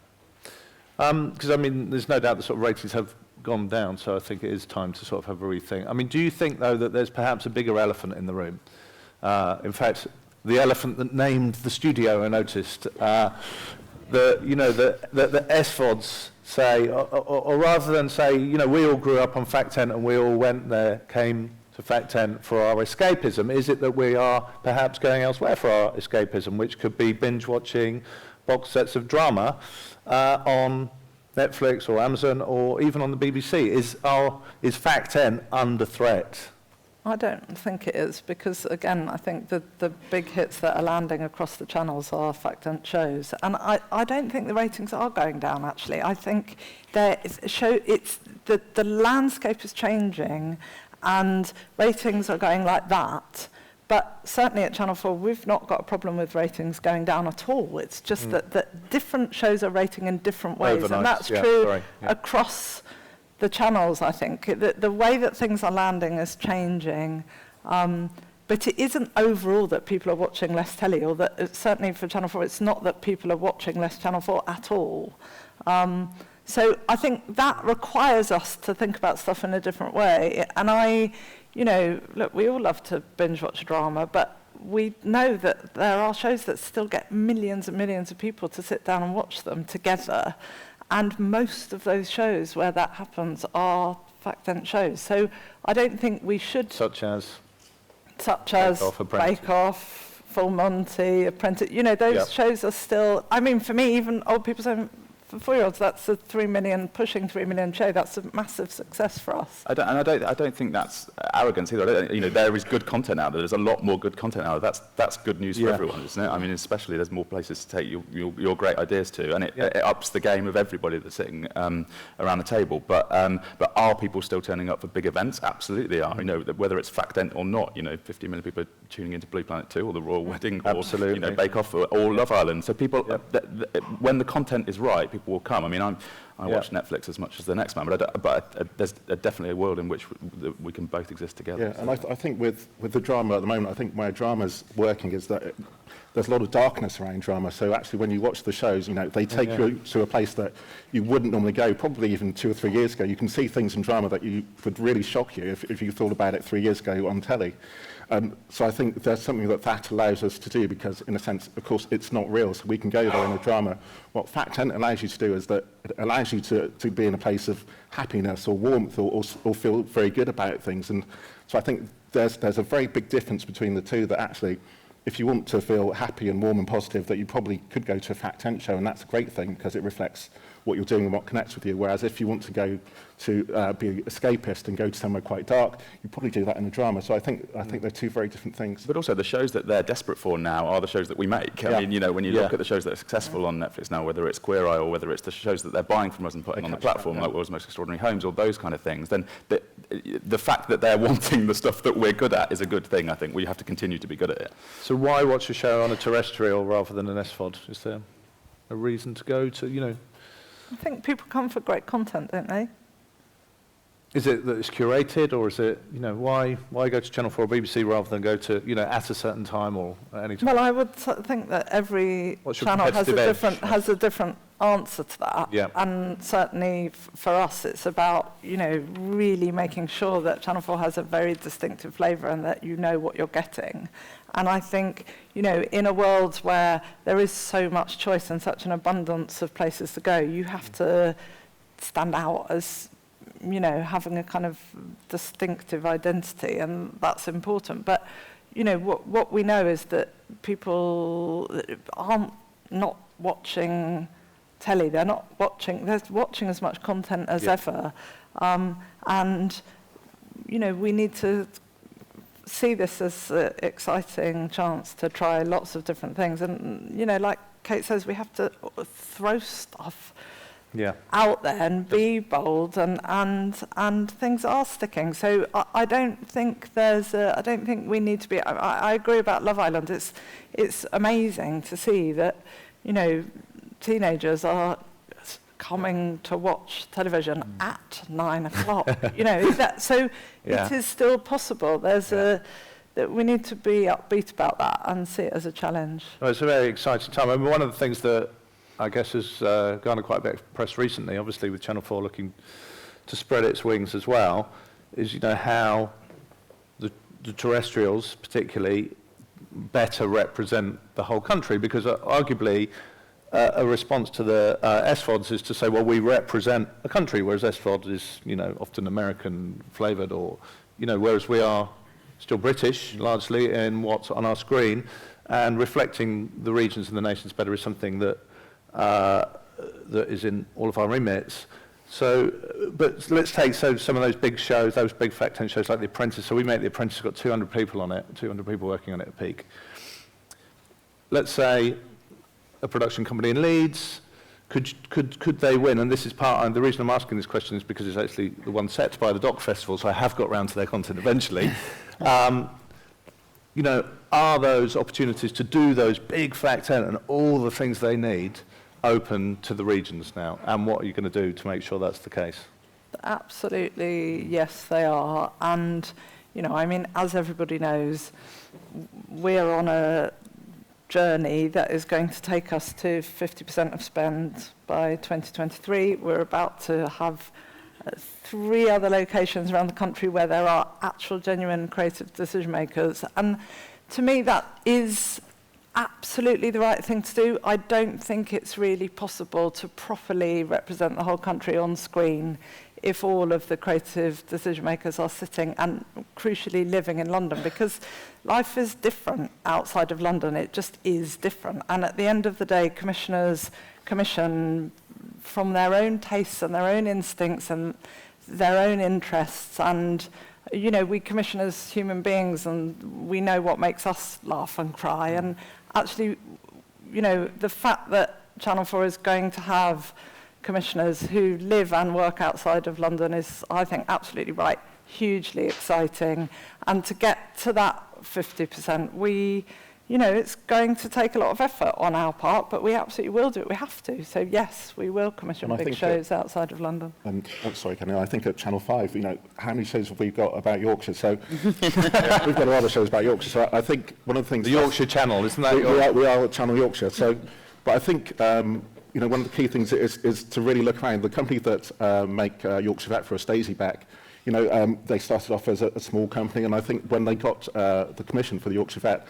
S1: Because, I mean, there's no doubt the sort of ratings have gone down, so I think it is time to sort of have a rethink. I mean, do you think, though, that there's perhaps a bigger elephant in the room? In fact, the elephant that named the studio, I noticed, the SVODs say, or rather than say, we all grew up on Fact 10 and we all went there, came to Fact 10 for our escapism, is it that we are perhaps going elsewhere for our escapism, which could be binge-watching box sets of drama on Netflix or Amazon or even on the BBC? Is Fact 10 under threat?
S3: I don't think it is, because, again, I think the big hits that are landing across the channels are Fact 10 shows. And I don't think the ratings are going down, actually. I think the landscape is changing and ratings are going like that. But certainly at Channel 4, we've not got a problem with ratings going down at all. It's just that different shows are rating in different ways.
S1: Overnight,
S3: and that's true across the channels, I think. The way that things are landing is changing. But it isn't overall that people are watching less telly, or that certainly for Channel 4, it's not that people are watching less Channel 4 at all. So I think that requires us to think about stuff in a different way. And look, we all love to binge watch a drama, but we know that there are shows that still get millions and millions of people to sit down and watch them together. And most of those shows where that happens are Fact 10 shows. So I don't think we should...
S1: Such as
S3: Bake Off, Full Monty, Apprentice, you know, those
S1: Yeah.
S3: shows are still, I mean, for me, even Old People's Home for 4-year-olds, that's a 3 million, pushing 3 million show. That's a massive success for us.
S5: I don't think that's arrogance either. You know, there is good content out there. There's a lot more good content out there. That's good news for
S1: Yeah.
S5: everyone, isn't it? I mean, especially there's more places to take your great ideas to, and it ups the game of everybody that's sitting around the table. But are people still turning up for big events? Absolutely they are. You know, whether it's Factent or not. You know, 50 million people are tuning into Blue Planet 2 or the Royal Wedding, or you know, Bake Off or Love Island. So people, when the content is right, people will come. I mean, I watch Netflix as much as the next man, but there's definitely a world in which we can both exist together.
S2: Yeah, and I think with the drama at the moment, I think where drama's working is that there's a lot of darkness around drama. So actually, when you watch the shows, you know, they take you to a place that you wouldn't normally go, probably even 2 or 3 years ago. You can see things in drama that would really shock you if you thought about it 3 years ago on telly. So I think there's something that allows us to do, because in a sense, of course, it's not real, so we can go there in a drama. What Factent allows you to do is that it allows you to be in a place of happiness or warmth or feel very good about things. And so I think there's a very big difference between the two, that actually, if you want to feel happy and warm and positive, that you probably could go to a Factent show, and that's a great thing because it reflects what you're doing and what connects with you. Whereas if you want to go to be escapist and go to somewhere quite dark, you probably do that in a drama. So I think they're two very different things.
S5: But also the shows that they're desperate for now are the shows that we make. I mean, you know, when you look at the shows that are successful on Netflix now, whether it's Queer Eye or whether it's the shows that they're buying from us and putting on the platform, like World's Most Extraordinary Homes or those kind of things, then the fact that they're wanting the stuff that we're good at is a good thing. I think we have to continue to be good at it.
S1: So why watch a show on a terrestrial rather than an SVOD? Is there a reason to go to, you know?
S3: I think people come for great content, don't they?
S1: Is it that it's curated, or is it, you know, why go to Channel 4 or BBC rather than go to, you know, at a certain time or at any time?
S3: Well, I would think that every
S1: What's your
S3: channel
S1: competitive edge?
S3: has a different answer to that.
S1: Yeah.
S3: And certainly for us, it's about, you know, really making sure that Channel 4 has a very distinctive flavour and that you know what you're getting. And I think, you know, in a world where there is so much choice and such an abundance of places to go, you have to stand out as, you know, having a kind of distinctive identity, and that's important. But, you know, what we know is that people aren't not watching telly. They're watching as much content as ever. And, you know, we need to see this as an exciting chance to try lots of different things. And, you know, like Kate says, we have to throw stuff out there and be bold, and things are sticking. So I don't think I don't think we need to be. I agree about Love Island. It's amazing to see that, you know, teenagers are coming to watch television at 9 o'clock. You know, it is still possible. That we need to be upbeat about that and see it as a challenge.
S1: Well, it's a very exciting time. I mean, one of the things that I guess has garnered quite a bit of press recently, obviously with Channel 4 looking to spread its wings as well, is, you know, how the terrestrials particularly better represent the whole country, because arguably a response to the SVODs is to say, well, we represent a country, whereas SVOD is, you know, often American flavoured, or, you know, whereas we are still British largely in what's on our screen, and reflecting the regions and the nations better is something that that is in all of our remits. So, but let's take some of those big shows, those big Factent shows like The Apprentice. So we make The Apprentice, got 200 people on it, 200 people working on it at peak. Let's say a production company in Leeds, could they win? And this is and the reason I'm asking this question is because it's actually the one set by the Doc Festival, so I have got round to their content eventually. You know, are those opportunities to do those big Factent and all the things they need open to the regions now? And what are you going to do to make sure that's the case?
S3: Absolutely, yes, they are. And, you know, I mean, as everybody knows, we're on a journey that is going to take us to 50% of spend by 2023. We're about to have 3 other locations around the country where there are actual, genuine creative decision makers. And to me, that is absolutely the right thing to do. I don't think it's really possible to properly represent the whole country on screen if all of the creative decision makers are sitting and crucially living in London, because life is different outside of London. It just is different. And at the end of the day, commissioners commission from their own tastes and their own instincts and their own interests. And, you know, we commission as human beings, and we know what makes us laugh and cry. And actually, you know, the fact that Channel 4 is going to have commissioners who live and work outside of London is, I think, absolutely right, hugely exciting. And to get to that 50%, you know, it's going to take a lot of effort on our part, but we absolutely will do it. We have to. So yes, we will commission big shows outside of London.
S2: I'm sorry, Kenny, I think at Channel 5, you know, how many shows have we got about Yorkshire? So we've got a lot of shows about Yorkshire. So I think one of the things...
S1: The Yorkshire Channel, isn't that
S2: we are Channel Yorkshire. So, but I think, you know, one of the key things is to really look around. The company that make Yorkshire Vet for us, Daisy Beck, you know, they started off as a small company, and I think when they got the commission for the Yorkshire Vet,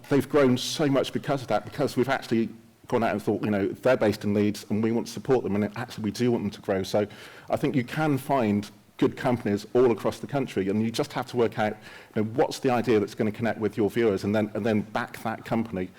S2: they've grown so much because of that, because we've actually gone out and thought, you know, they're based in Leeds and we want to support them, and actually we do want them to grow. So I think you can find good companies all across the country, and you just have to work out, you know, what's the idea that's going to connect with your viewers, and then back that company,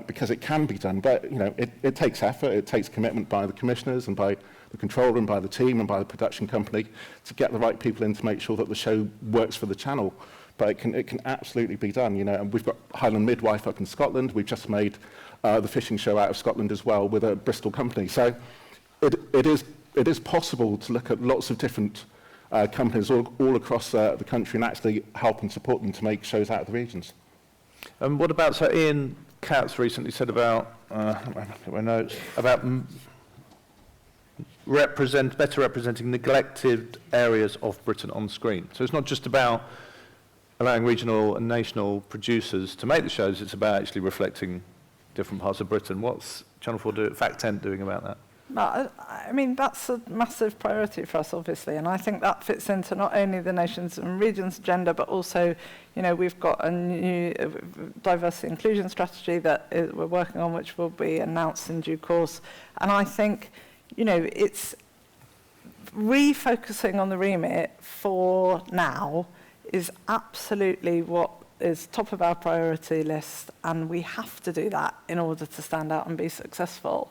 S2: because it can be done. But, you know, it takes effort, it takes commitment by the commissioners and by the controller and by the team and by the production company to get the right people in to make sure that the show works for the channel. But it can absolutely be done, you know. And we've got Hallam Midwife up in Scotland. We've just made the fishing show out of Scotland as well with a Bristol company. So it is possible to look at lots of different companies all across the country and actually help and support them to make shows out of the regions.
S1: And what about, so Ian Katz recently said about, my notes, about better representing neglected areas of Britain on screen. So it's not just about allowing regional and national producers to make the shows, it's about actually reflecting different parts of Britain. What's Channel 4 Fact 10 doing about that?
S3: No, I mean, that's a massive priority for us, obviously, and I think that fits into not only the nations and regions agenda, but also, you know, we've got a new diversity inclusion strategy that we're working on, which will be announced in due course. And I think, you know, it's refocusing on the remit for now is absolutely what is top of our priority list, and we have to do that in order to stand out and be successful.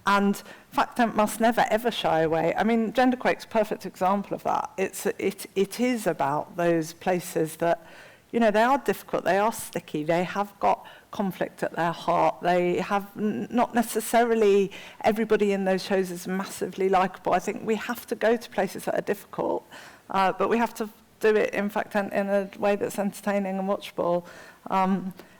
S3: And Fact 10 must never ever shy away. I mean, Genderquake's a perfect example of that. It is about those places that, you know, they are difficult, they are sticky, they have got conflict at their heart, they have not necessarily everybody in those shows is massively likeable. I think we have to go to places that are difficult, but we have to do it, in fact, in a way that's entertaining and watchable.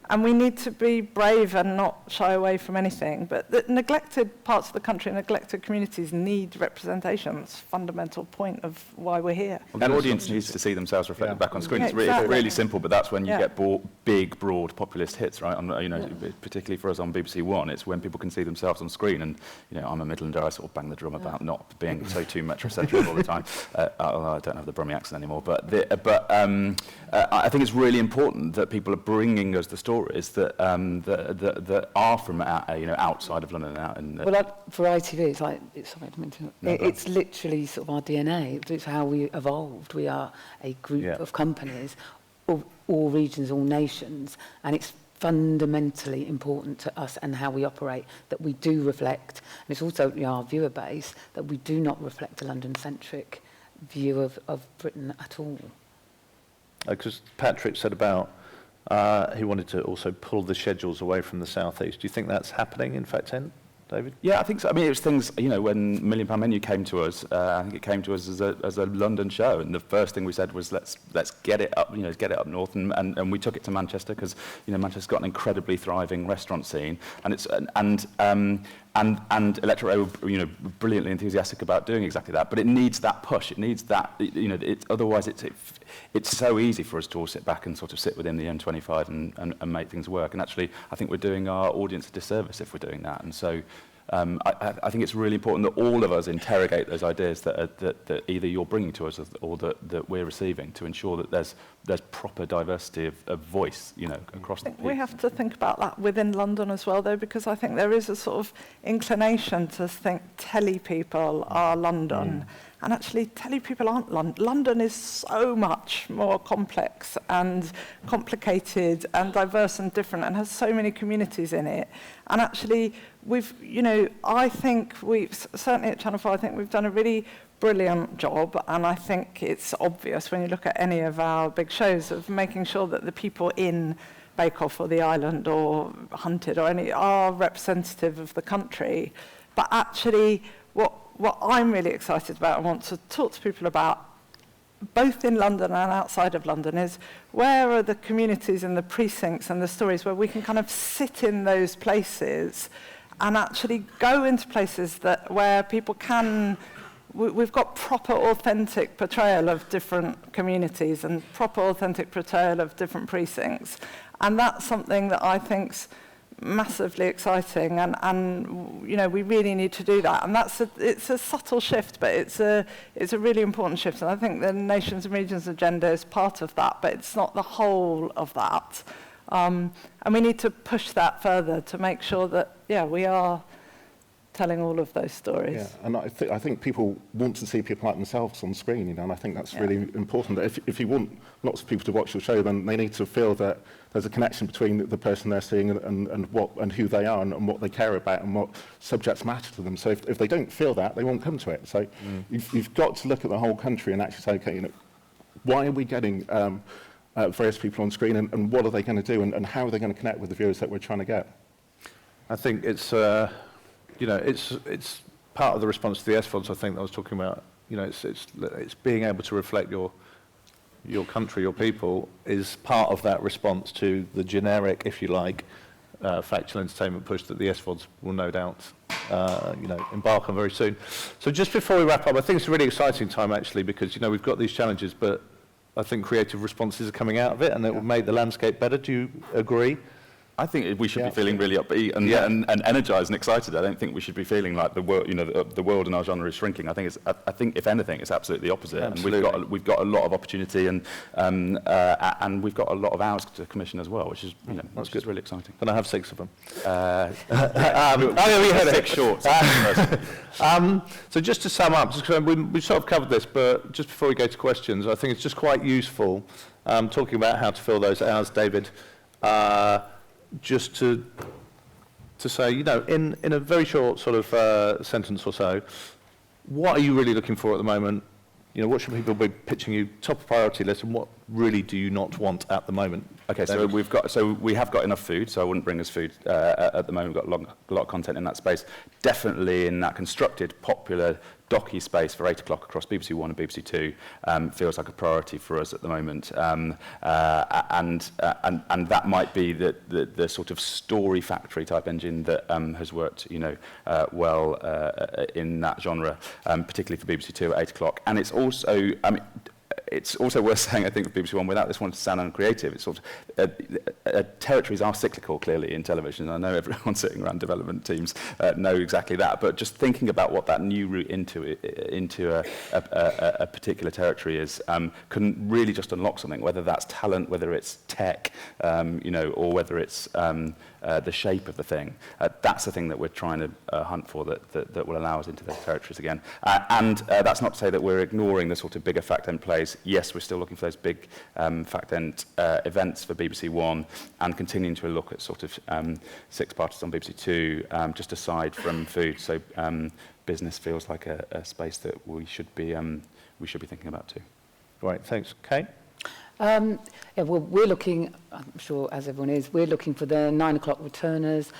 S3: And we need to be brave and not shy away from anything. But the neglected parts of the country, neglected communities need representation. It's a fundamental point of why we're here.
S5: Well, the audience needs to see themselves reflected back on screen.
S3: Yeah,
S5: It's
S3: exactly.
S5: really simple, but that's when you get big, broad populist hits, right? You know, particularly for us on BBC One, it's when people can see themselves on screen. And, you know, I'm a Midlander, I sort of bang the drum about not being so too metrocentric all the time. Although I don't have the Brummie accent anymore. But I think it's really important that people are bringing us the stories that are from you know, outside of London. Out in
S4: Well, for ITV, it's literally sort of our DNA. It's how we evolved. We are a group of companies, all regions, all nations, and it's fundamentally important to us and how we operate that we do reflect, and it's also, you know, our viewer base, that we do not reflect a London-centric view of Britain at all.
S1: Because Patrick said about he wanted to also pull the schedules away from the South East. Do you think that's happening in Fact 10, David?
S5: Yeah, I think so. I mean, it was things, you know, when £1 Million Menu came to us, I think it came to us as a London show, and the first thing we said was let's get it up, you know, get it up north, and we took it to Manchester because, you know, Manchester's got an incredibly thriving restaurant scene, and it's and Electorate were, you know, brilliantly enthusiastic about doing exactly that, but it needs that push. It needs that, you know, otherwise it's so easy for us to all sit back and sort of sit within the M25 and make things work. And actually, I think we're doing our audience a disservice if we're doing that. And so I think it's really important that all of us interrogate those ideas that either you're bringing to us or that we're receiving, to ensure that there's proper diversity of voice, you know, across the piece.
S3: We have to think about that within London as well, though, because I think there is a sort of inclination to think telly people are London. And actually, telly people aren't London. London is so much more complex and complicated and diverse and different and has so many communities in it. And actually, I think certainly at Channel 4, I think we've done a really brilliant job, and I think it's obvious when you look at any of our big shows of making sure that the people in Bake Off or The Island or Hunted or any are representative of the country. But actually, what I'm really excited about and want to talk to people about, both in London and outside of London, is where are the communities and the precincts and the stories where we can kind of sit in those places and actually go into places where people can. We've got proper, authentic portrayal of different communities and proper, authentic portrayal of different precincts. And that's something that I think's massively exciting, and we really need to do that. And it's a subtle shift, but it's a really important shift. And I think the Nations and Regions agenda is part of that, but it's not the whole of that. And we need to push that further to make sure that, we are telling all of those stories.
S2: Yeah, and I think people want to see people like themselves on screen, and I think that's really important. That if you want lots of people to watch your show, then they need to feel that there's a connection between the person they're seeing and who they are and what they care about and what subjects matter to them. So if they don't feel that, they won't come to it. So you've got to look at the whole country and actually say, okay, why are we getting various people on screen, and what are they going to do, and how are they going to connect with the viewers that we're trying to get?
S1: I think it's part of the response to the SVODs, I think, that I was talking about. It's being able to reflect your country, your people, is part of that response to the generic, if you like, factual entertainment push that the SVODs will no doubt, embark on very soon. So just before we wrap up, I think it's a really exciting time, actually, because, we've got these challenges, but I think creative responses are coming out of it, and it will make the landscape better. Do you agree?
S5: I think we should be feeling really upbeat and energised and excited. I don't think we should be feeling like the world, the world in our genre is shrinking. I think if anything, it's absolutely the opposite.
S1: Absolutely.
S5: And we've got a lot of opportunity, and we've got a lot of hours to commission as well, which is really exciting.
S1: And I have 6 of them.
S5: We had 6 shorts.
S1: So just to sum up, we sort of covered this, but just before we go to questions, I think it's just quite useful talking about how to fill those hours, David. Just to say, in a very short sort of sentence or so, what are you really looking for at the moment? What should people be pitching you top priority list, and what really do you not want at the moment?
S5: Okay, so we have got enough food, so I wouldn't bring us food at the moment. We've got a lot of content in that space. Definitely in that constructed, popular, docu space for 8 o'clock across BBC One and BBC Two feels like a priority for us at the moment, and that might be the sort of story factory type engine that has worked, well in that genre, particularly for BBC Two at 8 o'clock. And it's also, it's also worth saying, I think, for BBC One, without this one to sound uncreative, it's sort of territories are cyclical, clearly, in television. I know everyone sitting around development teams know exactly that, but just thinking about what that new route into a particular territory is can really just unlock something, whether that's talent, whether it's tech, or whether it's the shape of the thing. That's the thing that we're trying to hunt for, that will allow us into those territories again. And that's not to say that we're ignoring the sort of bigger fact end plays. Yes, we're still looking for those big fact end events for BBC One, and continuing to look at sort of 6-parters on BBC Two, just aside from food. So business feels like a space that we should be thinking about too.
S1: Right, thanks. Kate?
S4: Well, we're looking, I'm sure as everyone is, we're looking for the 9 o'clock returners.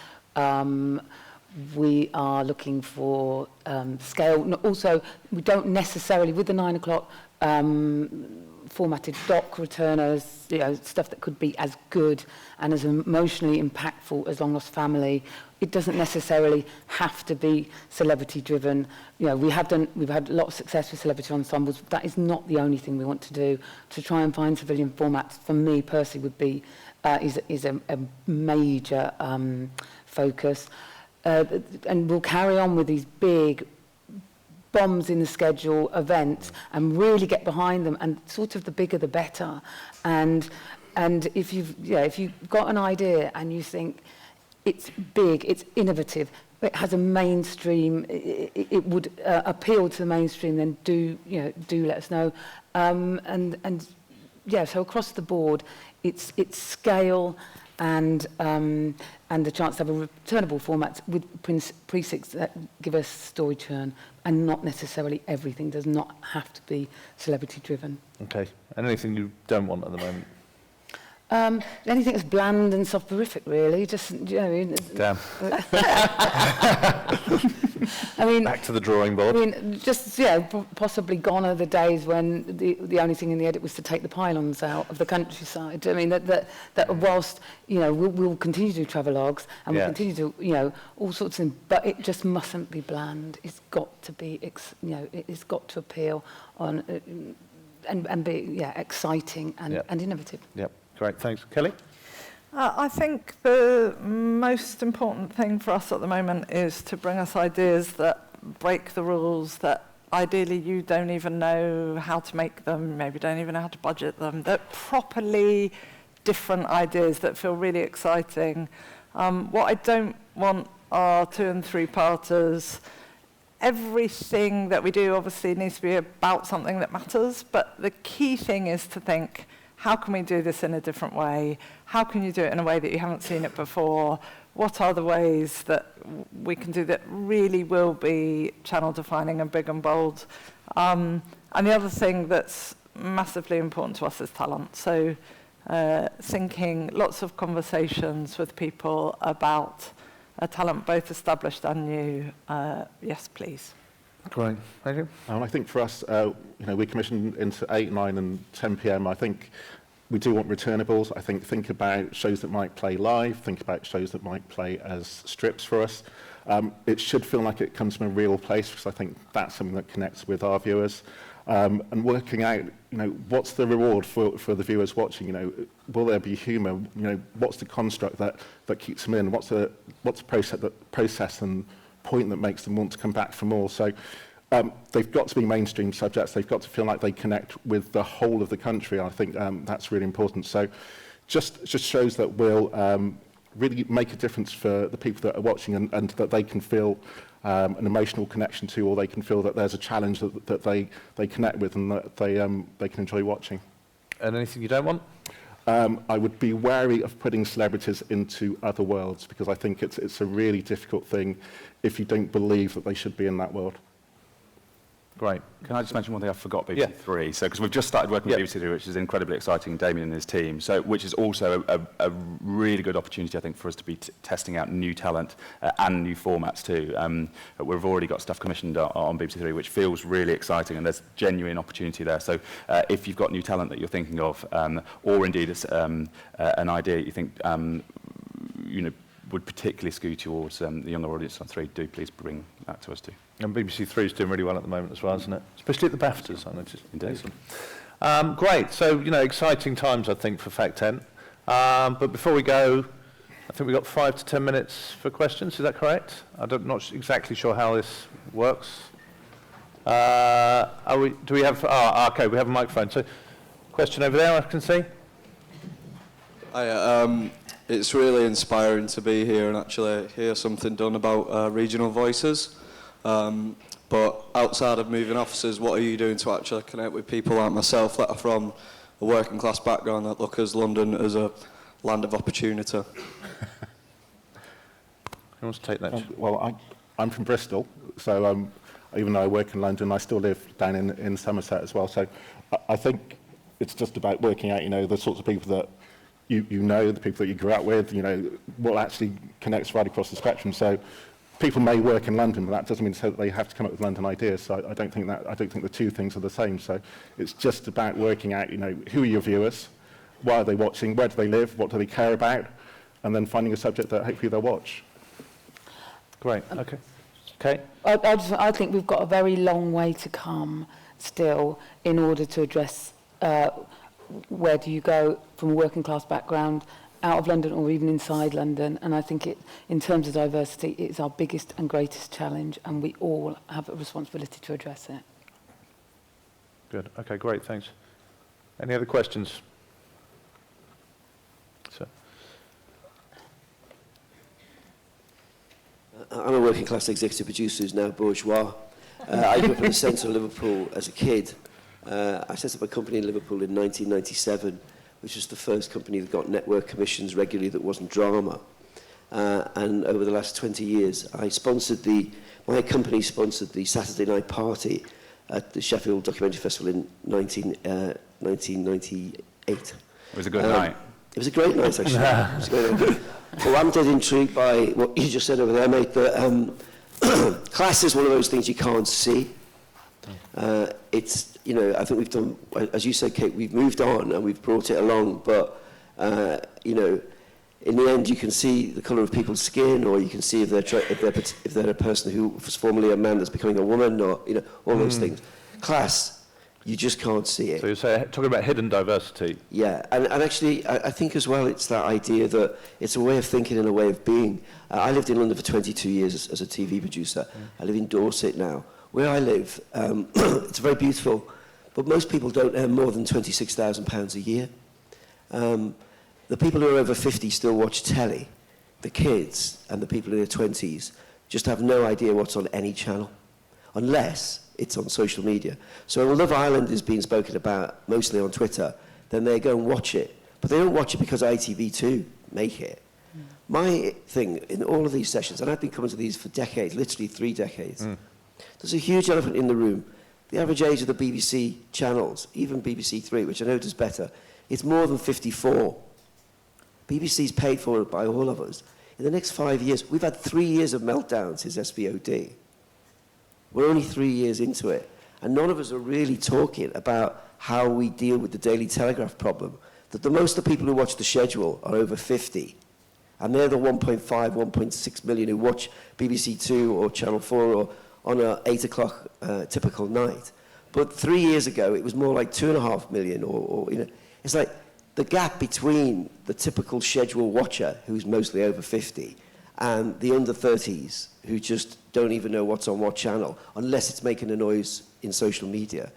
S4: We are looking for scale. Also, we don't necessarily, with the 9 o'clock formatted doc returners, stuff that could be as good and as emotionally impactful as Long Lost Family. It doesn't necessarily have to be celebrity driven. We've had a lot of success with celebrity ensembles. That is not the only thing we want to do. To try and find civilian formats, for me personally, would be is a major focus. And we'll carry on with these big bombs in the schedule events and really get behind them, and sort of the bigger the better. And if you've got an idea and you think it's big, it's innovative, it has a mainstream, it would appeal to the mainstream, then do let us know. And yeah, so across the board, it's scale and the chance to have a returnable format with precincts that give us story churn, and not necessarily everything does not have to be celebrity driven.
S1: Okay. And anything you don't want at the moment?
S4: Anything that's bland and soporific, really. Just,
S1: Damn.
S4: I mean,
S1: Back to the drawing board.
S4: I mean, just, possibly gone are the days when the only thing in the edit was to take the pylons out of the countryside. I mean, that whilst, we'll continue to do travelogues and we'll continue to, all sorts of things, but it just mustn't be bland. It's got to be, it's got to appeal on, and be, exciting and innovative.
S1: Yep. Great. Thanks. Kelly?
S3: I think the most important thing for us at the moment is to bring us ideas that break the rules, that ideally you don't even know how to make them, maybe don't even know how to budget them, that properly different ideas that feel really exciting. What I don't want are 2 and 3 parters. Everything that we do obviously needs to be about something that matters, but the key thing is to think, how can we do this in a different way? How can you do it in a way that you haven't seen it before? What are the ways that we can do that really will be channel defining and big and bold? And the other thing that's massively important to us is talent. So thinking lots of conversations with people about talent, both established and new. Yes, please.
S1: Great. Thank you.
S2: And I think for us, we commission into 8, 9 and 10 p.m. I think we do want returnables. I think about shows that might play live, think about shows that might play as strips for us. It should feel like it comes from a real place, because I think that's something that connects with our viewers. And working out, what's the reward for the viewers watching? Will there be humour? What's the construct that keeps them in? What's the process and point that makes them want to come back for more? So they've got to be mainstream subjects. They've got to feel like they connect with the whole of the country. I think that's really important. So just shows that will really make a difference for the people that are watching, and that they can feel an emotional connection to, or they can feel that there's a challenge that they connect with, and that they can enjoy watching.
S1: And anything you don't want?
S2: I would be wary of putting celebrities into other worlds, because I think it's a really difficult thing if you don't believe that they should be in that world.
S1: Great.
S5: Can I just mention one thing I forgot, BBC Three? So, because we've just started working with BBC Three, which is incredibly exciting, Damien and his team, so which is also a really good opportunity, I think, for us to be testing out new talent and new formats too. We've already got stuff commissioned on BBC Three, which feels really exciting, and there's genuine opportunity there. So, if you've got new talent that you're thinking of, or indeed it's an idea you think would particularly skew towards the younger audience on Three, do please bring that to us too.
S1: And BBC Three is doing really well at the moment as well, isn't it? Especially at the BAFTAs, I noticed.
S5: Indeed.
S1: Great. So, exciting times, I think, for Fact 10. But before we go, I think we've got 5 to 10 minutes for questions. Is that correct? I'm not exactly sure how this works. Do we have... okay, we have a microphone. So, question over there, I can see.
S6: Hi, it's really inspiring to be here and actually hear something done about regional voices. But outside of moving offices, what are you doing to actually connect with people like myself that are from a working class background that look as London as a land of opportunity?
S1: Who wants to take that?
S2: Well, I'm from Bristol, so even though I work in London, I still live down in Somerset as well. So I think it's just about working out, the sorts of people that the people that you grew up with, what actually connects right across the spectrum. So people may work in London, but that doesn't mean to say that they have to come up with London ideas. So I don't think the two things are the same. So it's just about working out, who are your viewers, why are they watching, where do they live, what do they care about, and then finding a subject that hopefully they'll watch.
S1: Great. Okay. Okay.
S4: I think we've got a very long way to come still in order to address where do you go from a working class background, out of London or even inside London. And I think in terms of diversity, it's our biggest and greatest challenge, and we all have a responsibility to address it.
S1: Good. Okay, great. Thanks. Any other questions? So.
S7: I'm a working class executive producer who's now bourgeois. I grew up in the centre of Liverpool as a kid. I set up a company in Liverpool in 1997, which was the first company that got network commissions regularly that wasn't drama. And over the last 20 years, my company sponsored the Saturday night party at the Sheffield Documentary Festival in 1998.
S5: It was a good night.
S7: It was a great night, actually. It was a great night. Well, I'm dead intrigued by what you just said over there, mate, that class is one of those things you can't see. It's, you know, I think we've done, as you said, Kate, we've moved on and we've brought it along, but, you know, in the end, you can see the colour of people's skin, or you can see if they're a person who was formerly a man that's becoming a woman, or, you know, all those things. Class, you just can't see it.
S1: So you're talking about hidden diversity.
S7: Yeah, and actually, I think as well, it's that idea that it's a way of thinking and a way of being. I lived in London for 22 years as a TV producer. I live in Dorset now. Where I live, it's very beautiful, but most people don't earn more than £26,000 a year. The people who are over 50 still watch telly. The kids and the people in their 20s just have no idea what's on any channel, unless it's on social media. So when Love Island is being spoken about mostly on Twitter, then they go and watch it. But they don't watch it because ITV2 make it. My thing in all of these sessions, and I've been coming to these for decades, literally 3 decades, there's a huge elephant in the room. The average age of the BBC channels, even BBC 3, which I know does better, it's more than 54. BBC's paid for it by all of us. In the next 5 years, we've had 3 years of meltdowns since SVOD. We're only 3 years into it. And none of us are really talking about how we deal with the Daily Telegraph problem. That most of the people who watch the schedule are over 50. And they're the 1.5, 1.6 million who watch BBC 2 or Channel 4 or on an 8 o'clock typical night. But 3 years ago, it was more like 2.5 million, or you know, it's like the gap between the typical schedule watcher, who's mostly over 50, and the under 30s, who just don't even know what's on what channel, unless it's making a noise in social media.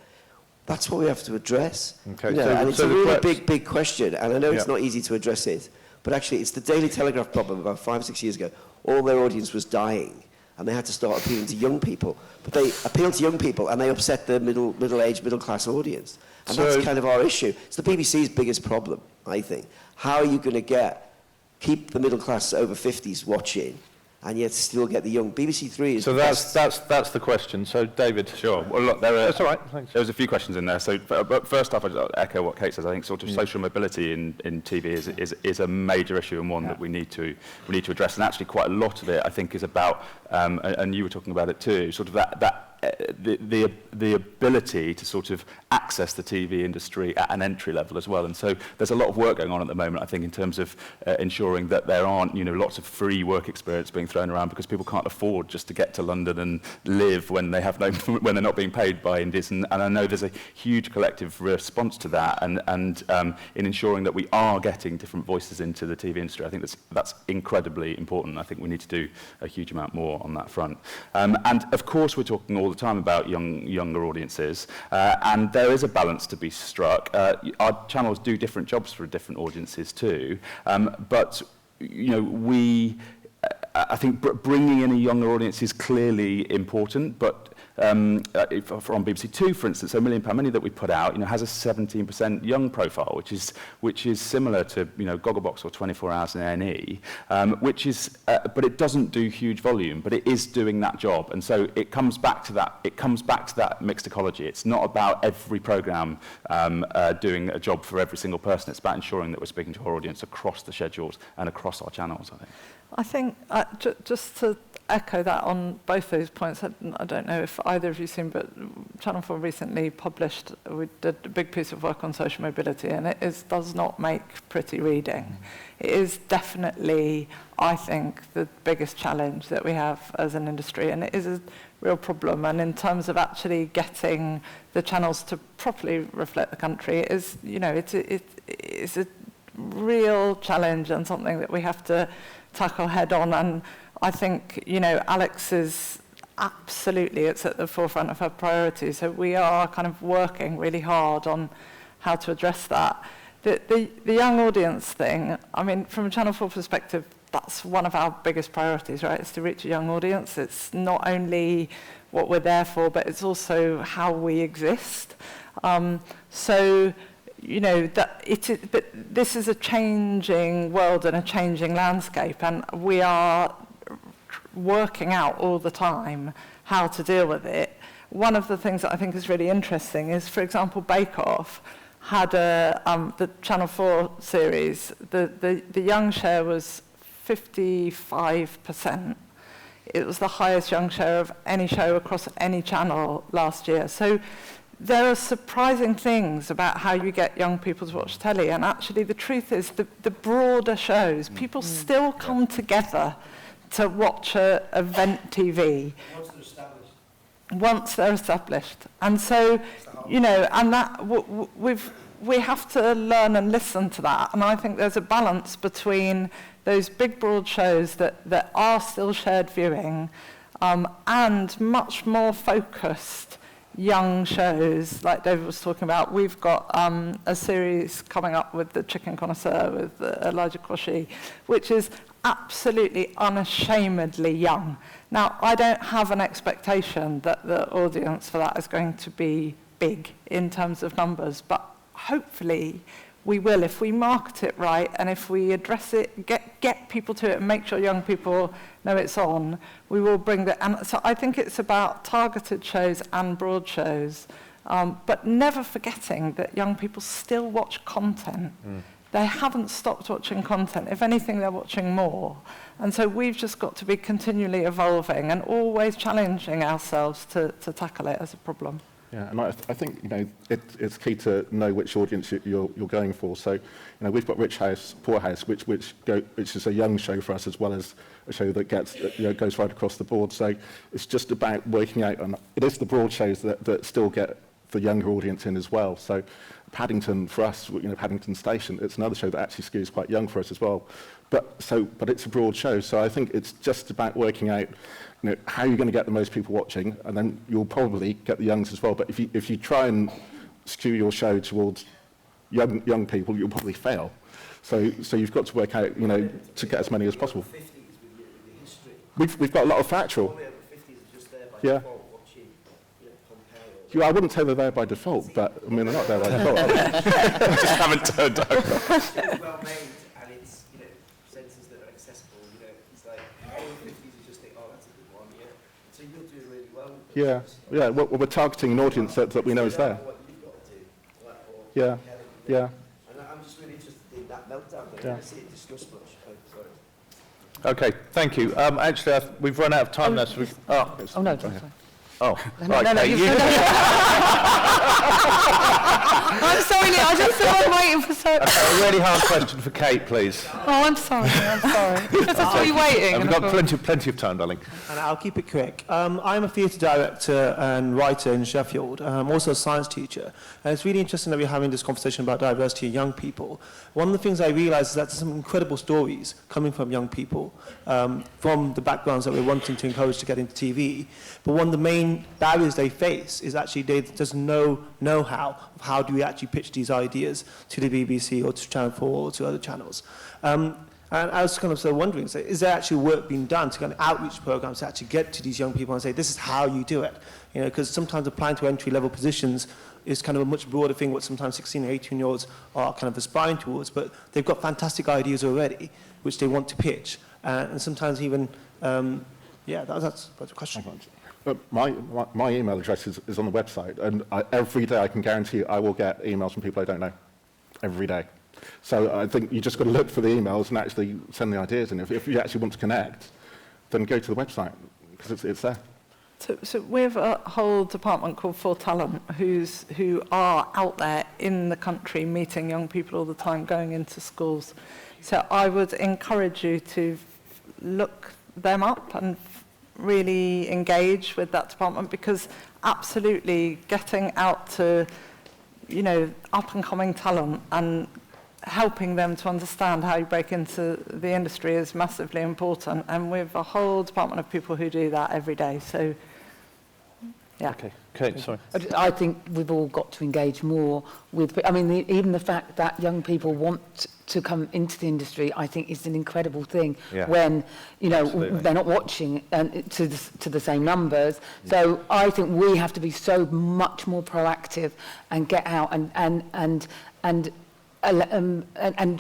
S7: That's what we have to address.
S1: Okay,
S7: you know, and it's a really big question, and I know it's not easy to address it, but actually it's the Daily Telegraph problem. About 5 or 6 years ago, all their audience was dying, and they had to start appealing to young people. But they appealed to young people, and they upset the middle-aged, middle-class audience. And that's kind of our issue. It's the BBC's biggest problem, I think. How are you going to keep the middle-class over 50s watching, and yet still get the young? BBC 3 is...
S1: So that's the question. So, David.
S5: Sure. Well, look, that's
S1: all right. Thanks.
S5: There was a few questions in there. So, but first off, I'd echo what Kate says. I think sort of social mobility in TV is a major issue, and one that we need to address. And actually, quite a lot of it, I think, is about, and you were talking about it too, sort of the ability to sort of access the TV industry at an entry level as well. And so there's a lot of work going on at the moment, I think, in terms of ensuring that there aren't, you know, lots of free work experience being thrown around, because people can't afford just to get to London and live when they have when they're not being paid by indies. And I know there's a huge collective response to that, and in ensuring that we are getting different voices into the TV industry. I think that's incredibly important. I think we need to do a huge amount more on that front. And of course, we're talking all the time about younger audiences, and there is a balance to be struck. Our channels do different jobs for different audiences too, but you know, I think bringing in a younger audience is clearly important, but on BBC 2, for instance, so £1 Million Money that we put out, you know, has a 17% young profile, which is similar to, you know, Gogglebox or 24 Hours in NE, which is, but it doesn't do huge volume, but it is doing that job, and so it comes back to that. It comes back to that mixed ecology. It's not about every programme doing a job for every single person. It's about ensuring that we're speaking to our audience across the schedules and across our channels, I think.
S3: Just to echo that on both those points, I don't know if either of you seen, but Channel 4 recently published, we did a big piece of work on social mobility, and it does not make pretty reading. It is definitely, I think, the biggest challenge that we have as an industry, and it is a real problem. And in terms of actually getting the channels to properly reflect the country, it is, you know, it's a real challenge and something that we have to tackle head on. And I think, you know, Alex is absolutely, it's at the forefront of her priorities. So we are kind of working really hard on how to address that. The young audience thing, I mean, from a Channel 4 perspective, that's one of our biggest priorities, right? It's to reach a young audience. It's not only what we're there for, but it's also how we exist. So, you know, but this is a changing world and a changing landscape, and we are working out all the time how to deal with it. One of the things that I think is really interesting is, for example, Bake Off had the Channel 4 series. The young share was 55%. It was the highest young share of any show across any channel last year. So there are surprising things about how you get young people to watch telly, and actually the truth is the broader shows, people still come together to watch event TV. Once they're established. And so, you know, and that we have to learn and listen to that. And I think there's a balance between those big, broad shows that are still shared viewing and much more focused young shows, like David was talking about. We've got a series coming up with the Chicken Connoisseur with Elijah Koshy, which is absolutely unashamedly young. Now, I don't have an expectation that the audience for that is going to be big in terms of numbers, but hopefully we will if we market it right, and if we address it, get people to it and make sure young people know it's on, we will bring that. And so I think it's about targeted shows and broad shows, but never forgetting that young people still watch content. They haven't stopped watching content. If anything, they're watching more. And so we've just got to be continually evolving and always challenging ourselves to tackle it as a problem.
S2: Yeah, and I think, you know, it's key to know which audience you're going for. So, you know, we've got Rich House, Poor House, which is a young show for us, as well as a show that gets, you know, goes right across the board. So it's just about working out, and it is the broad shows that still get the younger audience in as well. So Paddington, for us, you know, Paddington Station, it's another show that actually skews quite young for us as well. But it's a broad show, so I think it's just about working out, you know, how you're going to get the most people watching, and then you'll probably get the youngs as well. But if you try and skew your show towards young people, you'll probably fail. So you've got to work out, you know, to get as many as possible. We've got a lot of factual. Yeah. I wouldn't say they're there by default, but I mean, they're not there by default.
S5: Just haven't turned up.
S8: It's well made, and it's, you know, sentences that are accessible. You know, it's like all the 50s, you just think, oh, that's a good one, yeah. So you'll do really well with those.
S2: Yeah. Well, we're targeting an audience that we know is there.
S8: What you've got to do, like, or
S2: Yeah.
S8: And I'm just really interested in that meltdown. I don't see it discussed much. Sorry.
S1: Okay, thank you. Actually, we've run out of time now. So
S4: Oh, no, sorry.
S1: Oh,
S4: No,
S1: right,
S4: no,
S1: okay,
S4: you've
S1: you-
S4: I'm sorry, Neil, I just thought I'm waiting for so...
S1: Okay, a really hard question for Kate, please.
S4: Oh, I'm sorry. Because I saw you waiting.
S1: We've got plenty of time, darling.
S9: And I'll keep it quick. I'm a theatre director and writer in Sheffield. I'm also a science teacher. And it's really interesting that we're having this conversation about diversity in young people. One of the things I realise is that there's some incredible stories coming from young people, from the backgrounds that we're wanting to encourage to get into TV. But one of the main barriers they face is actually there's no know-how of how do we actually pitch these ideas to the BBC or to Channel 4 or to other channels. And I was kind of sort of wondering, so is there actually work being done to kind of outreach programs to actually get to these young people and say, this is how you do it? You know, because sometimes applying to entry-level positions is kind of a much broader thing, what sometimes 16 and 18-year-olds are kind of aspiring towards, but they've got fantastic ideas already, which they want to pitch. And sometimes even, that's the question.
S2: My email address is on the website, and every day I can guarantee you I will get emails from people I don't know. Every day. So I think you just got to look for the emails and actually send the ideas in. If you actually want to connect, then go to the website, because it's there.
S3: So we have a whole department called For Talent who are out there in the country meeting young people all the time, going into schools. So I would encourage you to look them up and really engage with that department, because absolutely getting out to, you know, up and coming talent and helping them to understand how you break into the industry is massively important, and we have a whole department of people who do that every day. So Yeah.
S1: Okay, Kate, sorry.
S4: I think we've all got to engage more with, I mean, even the fact that young people want to come into the industry, I think is an incredible thing when, you know, they're not watching to the same numbers. So I think we have to be so much more proactive and get out and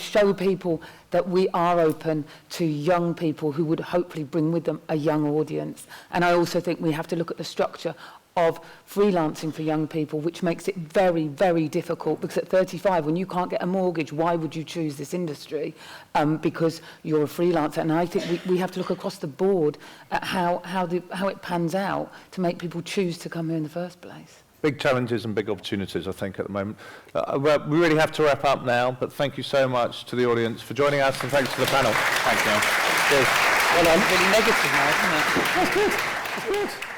S4: show people that we are open to young people who would hopefully bring with them a young audience. And I also think we have to look at the structure of freelancing for young people, which makes it very, very difficult, because at 35, when you can't get a mortgage, why would you choose this industry? Because you're a freelancer. And I think we have to look across the board at how it pans out to make people choose to come here in the first place.
S1: Big challenges and big opportunities, I think, at the moment. Well, we really have to wrap up now, but thank you so much to the audience for joining us, and thanks to the panel. Thank you. Cheers.
S4: Well, I'm really negative now, isn't it?
S1: Good.